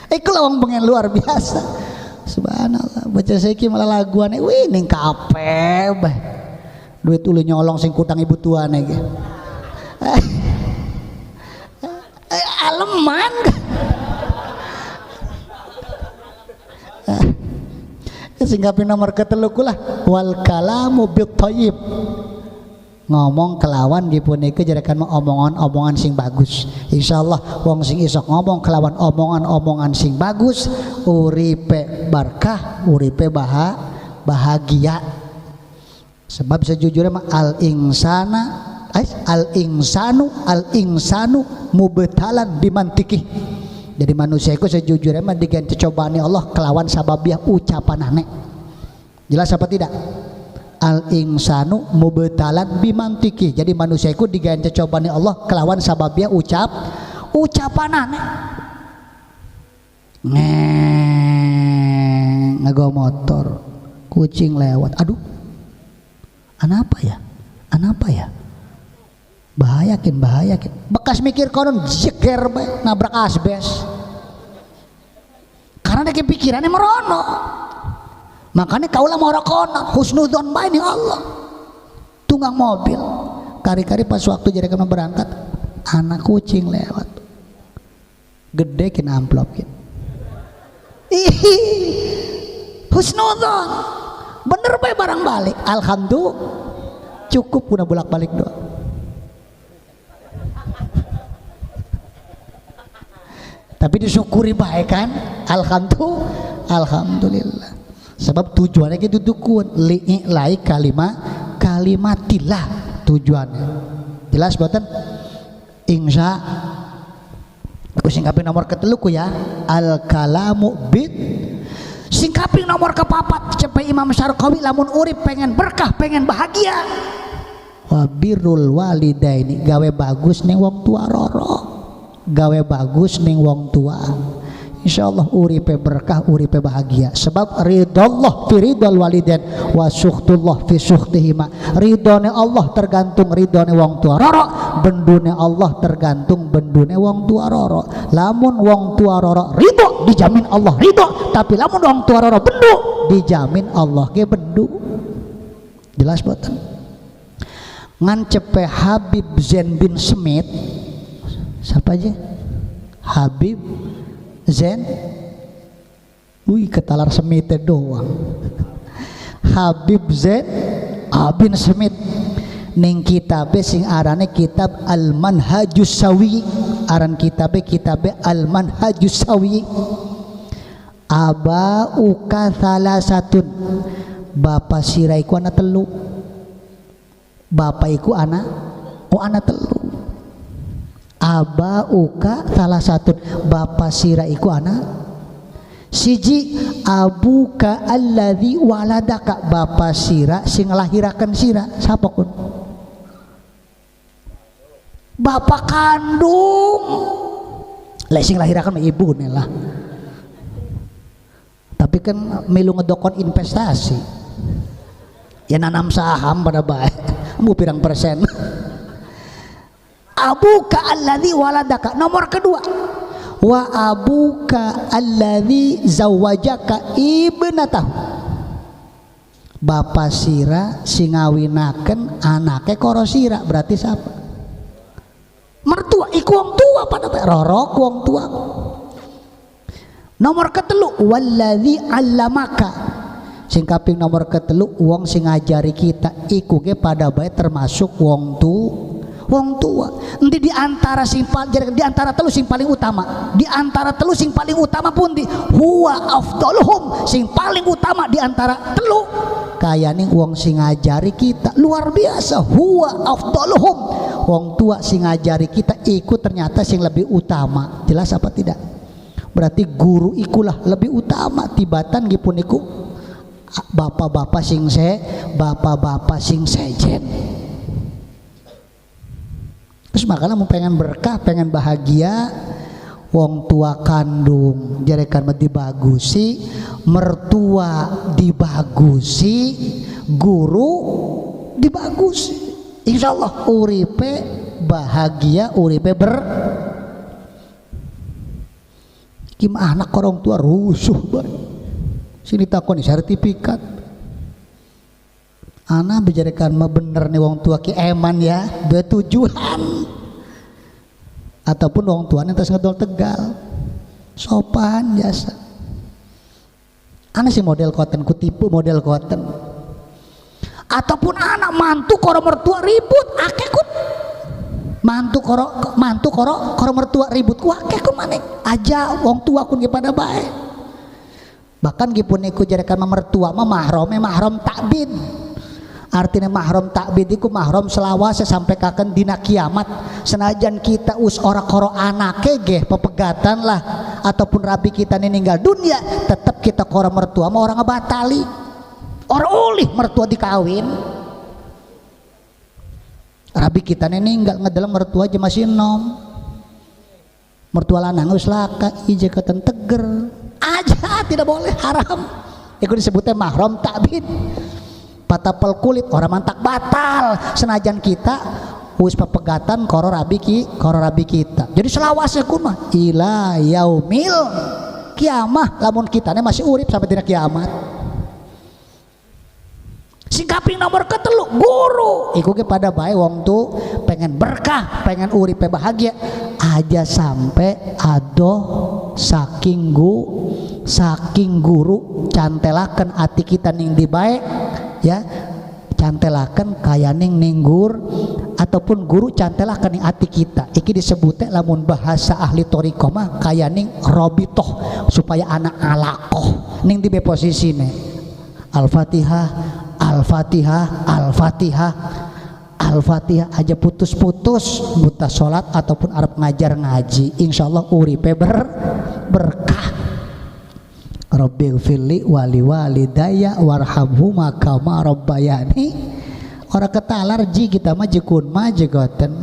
iku lawang bengen luar biasa subhanallah baca saiki malah laguan wih ning kape bah duit uli nyolong sing kutang ibu tuane ge aleman singkapin nomor keteluku lah wal kalamu bil thayyib ngomong kelawan dipunike jarakan omongan sing bagus insyaallah wong sing iso ngomong kelawan omongan sing bagus uripe barkah uripe bahagia sebab sejujurnya mah al insanu mubtalan bimantiki. Jadi manusia itu sejujurnya mah diganti cobaan Allah kelawan sababiah ucapanane. Jelas apa tidak? Al insanu mubtalan bimantiki. Jadi manusia itu diganti cobaan Allah kelawan sababiah ucapanane. Ngego motor, kucing lewat. Aduh. Anapa ya? Bahayakin bekas mikir konon jeger nabrak asbes karena ada kepikirannya merono makanya kaulah mau konon husnudzon bae ning Allah tunggang mobil kari-kari pas waktu jadi kena berangkat anak kucing lewat gede kena amplop gitu husnudzon bener bae barang balik alhamdulillah cukup udah bolak-balik doang. Tapi disyukuri baik kan alhamdulillah sebab tujuannya gitu dukun li'ilai kalimatillah tujuannya. Jelas boten? Insya sing kaping nomor keteluku ya al kalamu bid. Sing kaping nomor kepapat cepet Imam Syarqawi lamun urip pengen berkah pengen bahagia wa birrul walidaini gawe bagus ning wong tua roro, gawe bagus ning wong tua, insyaallah uripe berkah uripe bahagia. Sebab ridallah fi ridal walidain wa sukhtullah fi sukhtihima. Ridone Allah tergantung ridone wong tua roro, bendune Allah tergantung bendune wong tua roro. Lamun wong tua roro ridho dijamin Allah ridho, tapi lamun wong tua roro bendu dijamin Allah ge bendu. Jelas boten? Ngan cepe Habib Zain bin Smith, siapa aja? Habib Zain, wih ketalar Smith doang. Habib Zain bin Smith ning kitabe sing arane kitab Al Manhajus Sawi, aran kitabe Al Manhajus Sawi. Aba uka salasatun, bapak siraiku anak telu, bapak iku anak telu. Aba uka salah satu bapak sira iku anak siji abuka alladzi waladaka, bapak sira sing nglahiraken sira sapa kun? Bapak kandung. Lah sing nglahiraken ibune lah. Tapi kan milu ngedokon investasi. Ya nanam saham pada baik. Mu pirang persen? Abuka alladzi waladaka. Nomor kedua, wa abuka alladzi zawajaka ibnatahu, bapak sira sing ngawinaken anake karo sira. Berarti siapa? Mertua iku wong tua pada rorok wong tua. Nomor ketelu walladzi allamaka, sing kaping nomor ketelu wong sing ngajari kita iku ge pada bae termasuk wong tua. Nanti di antara telu sing paling utama, di antara telu sing paling utama pun di huwa afdaluhum, sing paling utama di antara telu kayane wong sing ngajari kita luar biasa. Huwa afdaluhum, wong tua sing ngajari kita iku ternyata sing lebih utama. Jelas apa tidak? Berarti guru ikulah lebih utama tibatan gipun iku bapak-bapak sing sejen. Terus makanya mau pengen berkah, pengen bahagia, wong tua kandung jarekan dibagusi, mertua dibagusi, guru dibagusi. Insyaallah uripe bahagia, uripe kim anak orang tua rusuh bae. Sini takoni sertifikat. Ana bijarekan mah bener nih wong tua ki eman ya, betujuan. Ataupun wong tua entes ngedol tegal. Sopan biasa. Ana si model koten ku tipu model koten. Ataupun anak mantu karo mertua ribut, akeh kun. Mantu karo mertua ribut ku akeh kun maneh. Aja wong tua kun pada bae. Bahkan gipun iku jarekan mertua mah mahram takbid. Artinya mahram takbid iku mahram selawase sampai kaken dina kiamat. Senajan kita ora karo anake ge pepegatan lah ataupun rabi kita ninggal dunia, tetap kita karo mertua mah orang ngebatali. Ora ulih mertua dikawin. Rabi kita ninggal ngedelem mertua aja masih nom. Mertua lanang geus laka ije keten teger. Aja tidak boleh, haram. Itu disebutnya mahram takbid. Patapel kulit orang mantak batal senajan kita wis pepegatan karo rabi kita. Jadi selawase kun mah ila yaumil kiamah, lamun kitane masih urip sampai dina kiamat. Sing kaping nomor ketelu guru iku ge pada bae wong tu pengen berkah, pengen uripe bahagia aja sampai ado saking guru cantelaken ati kita ning di bae ya, cantelaken kayaning ninggur ataupun guru cantelaken ning ati kita. Iki disebutnya lamun bahasa ahli thariqah mah kayaning robitoh supaya anak alakoh ning di posisine Al-Fatihah Al-Fatihah, Al-Fatihah, Al-Fatihah aja putus-putus buta sholat ataupun arep ngajar ngaji, insyaallah uripe berkah. Rabbighfirli wali walidayya warhamhuma kama rabbayani. Ora ketalar ji kita mah jekun mah jegoten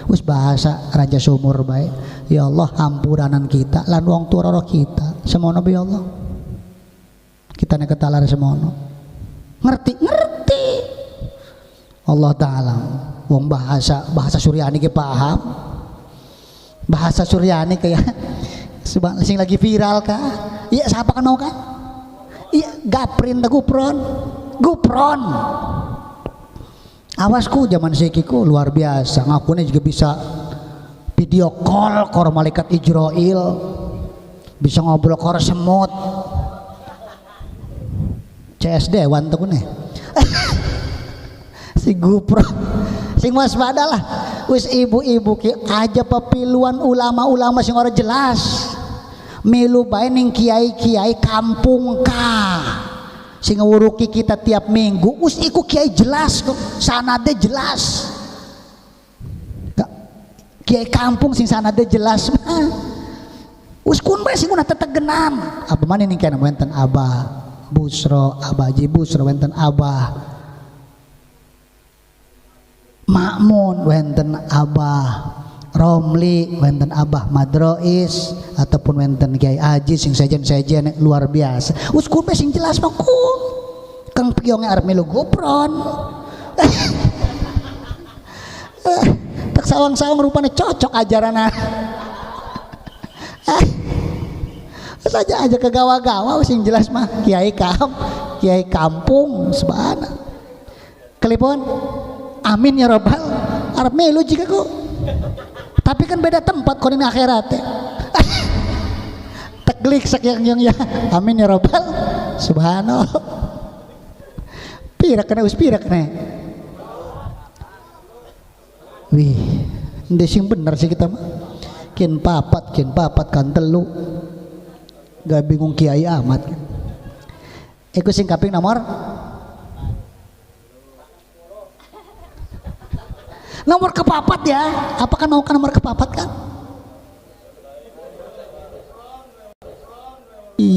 us bahasa raja sumur bae. Ya Allah hampuranan kita lan wong turoro kita semono ya Allah. Kita nek ketalar semono. Ngerti Allah taala. Wong bahasa Suryani ke paham. Bahasa Suryani kayak sing lagi viral kah? Iya siapa kan mau kan? Iya Gaprin ta Gupron. Awasku zaman sekiku luar biasa. Ngakune juga bisa video call karo malaikat Ijrail. Bisa ngobrol karo semut. CSD wan tuh nih. Si Gupron. Sing waspada lah. Wis ibu-ibu ki aja pepiluan ulama-ulama sing ora jelas. Milu bae ning kiai-kiai kampung ka. Sing nguruki kita tiap minggu, us iku kiai jelas kok, sanade jelas. Kiai kampung sing sanade jelas mah. Us kun bae sing kuna tetegenan. Apa maneh ning kana wenten Abah Busro, Abah Haji Busro, wenten Abah Makmun, wenten Abah Romli, wenten Abah Madrois, ataupun wenten Kiai Haji sing sejen-sejen luar biasa. Us kun sing jelas mah kun. Kang piyonge arep melu Gupron. Tak sawang-sawang rupanya cocok ajaranna. Saja aja ke gawa-gawa sing jelas mah kiai kampung sebana. Kelipun amin ya robbal arep melu jika ku. Tapi kan beda tempat kau ini akhirat teh. Teklik sakyang ya. Amin ya robbal. Subhanallah. Pirak kena pirak kena. Wih, ndek sing bener sih kita mah. Kin papat kan telu. Gak bingung kiai amat. Iku sing kaping nomor kepapat ya. Apakah mau kan nomor kepapat kan?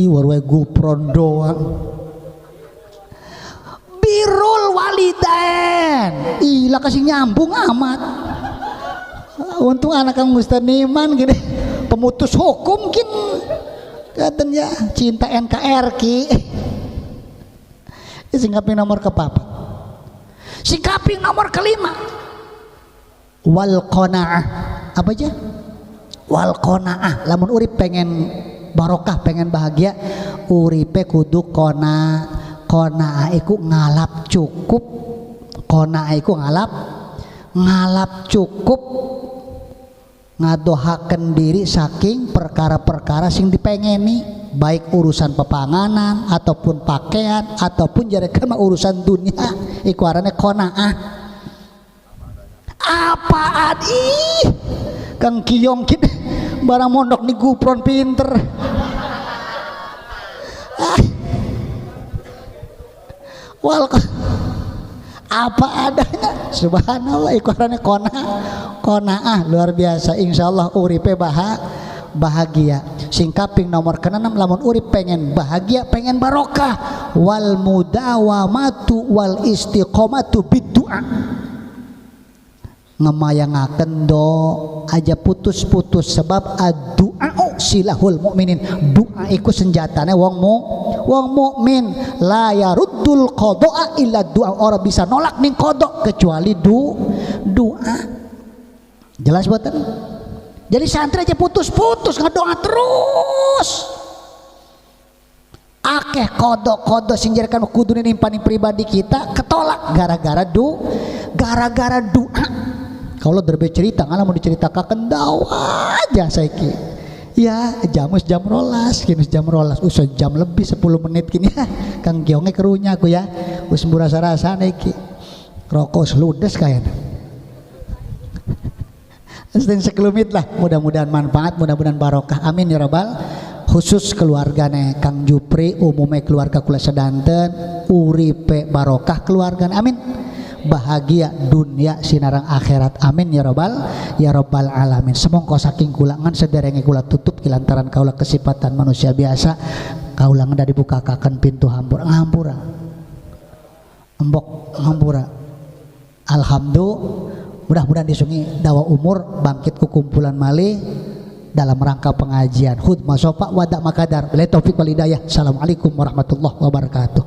Warwe Gupron doang. Birrul walidain. Lah kasih nyambung amat. Untung anak kang Mustaniman gini. Pemutus hukum kin. Katanya cinta NKRI. Sing kaping nomor kepapat. Sing kaping nomor kelima. Wal qanaah. Apa aja? Wal qanaah. Lamun urip pengen barokah, pengen bahagia, uripe kudu qanaah iku ngalap cukup. Qanaah iku ngalap cukup, ngadohaken diri saking perkara-perkara sing dipengeni, baik urusan pepanganan ataupun pakaian ataupun jarekan urusan dunia, iku arane qanaah. Apaan ih Kang Kiyong kit barang mondok di Gupron pinter. Apa adanya, subhanallah, ikurane qanaah luar biasa. Insyaallah uripe bahagia. Sing kaping nomor ke-6, lamun urip pengen bahagia, pengen barokah, wal mudawamatu wal istiqomatu biddu'a. Ngemayangaken do aja putus-putus sebab ad-du'a silahul mukminin. Doa iku senjatane wong mukmin. La yaruddul qada'a illa doa. Orang bisa nolak ning qada kecuali doa. Jelas boten? Jadi santri aja putus-putus ngadoa terus. Akeh qada sing jarekan kudune nimpani pribadi kita ketolak gara-gara doa. Kalau derbe cerita ngana mau diceritakan dawa aja saiki. Ya jam rolas, kini jam rolas, usah jam lebih 10 menit kini ya. Kang Gionge kerunya aku ya, us rasa iki rokok ludes kayaknya. Setengah sekelumit lah, mudah-mudahan manfaat, mudah-mudahan barokah, amin ya rabbal. Khusus keluargane Kang Jupri, umumnya keluarga kula sedanten, uripe barokah keluarga amin, bahagia dunia sinarang akhirat amin ya rabbal alamin. Semongko saking kulangan sederenge kula tutup kilantaran kaula kesifatan manusia biasa, kaula ngeda dibukakan pintu ngampura embok ngampura. Alhamdulillah, mudah-mudahan disungi dawa umur bangkit ku kumpulan malih dalam rangka pengajian khutbah sofa wadak makadar. Bila taufik wal hidayah. Assalamualaikum warahmatullahi wabarakatuh.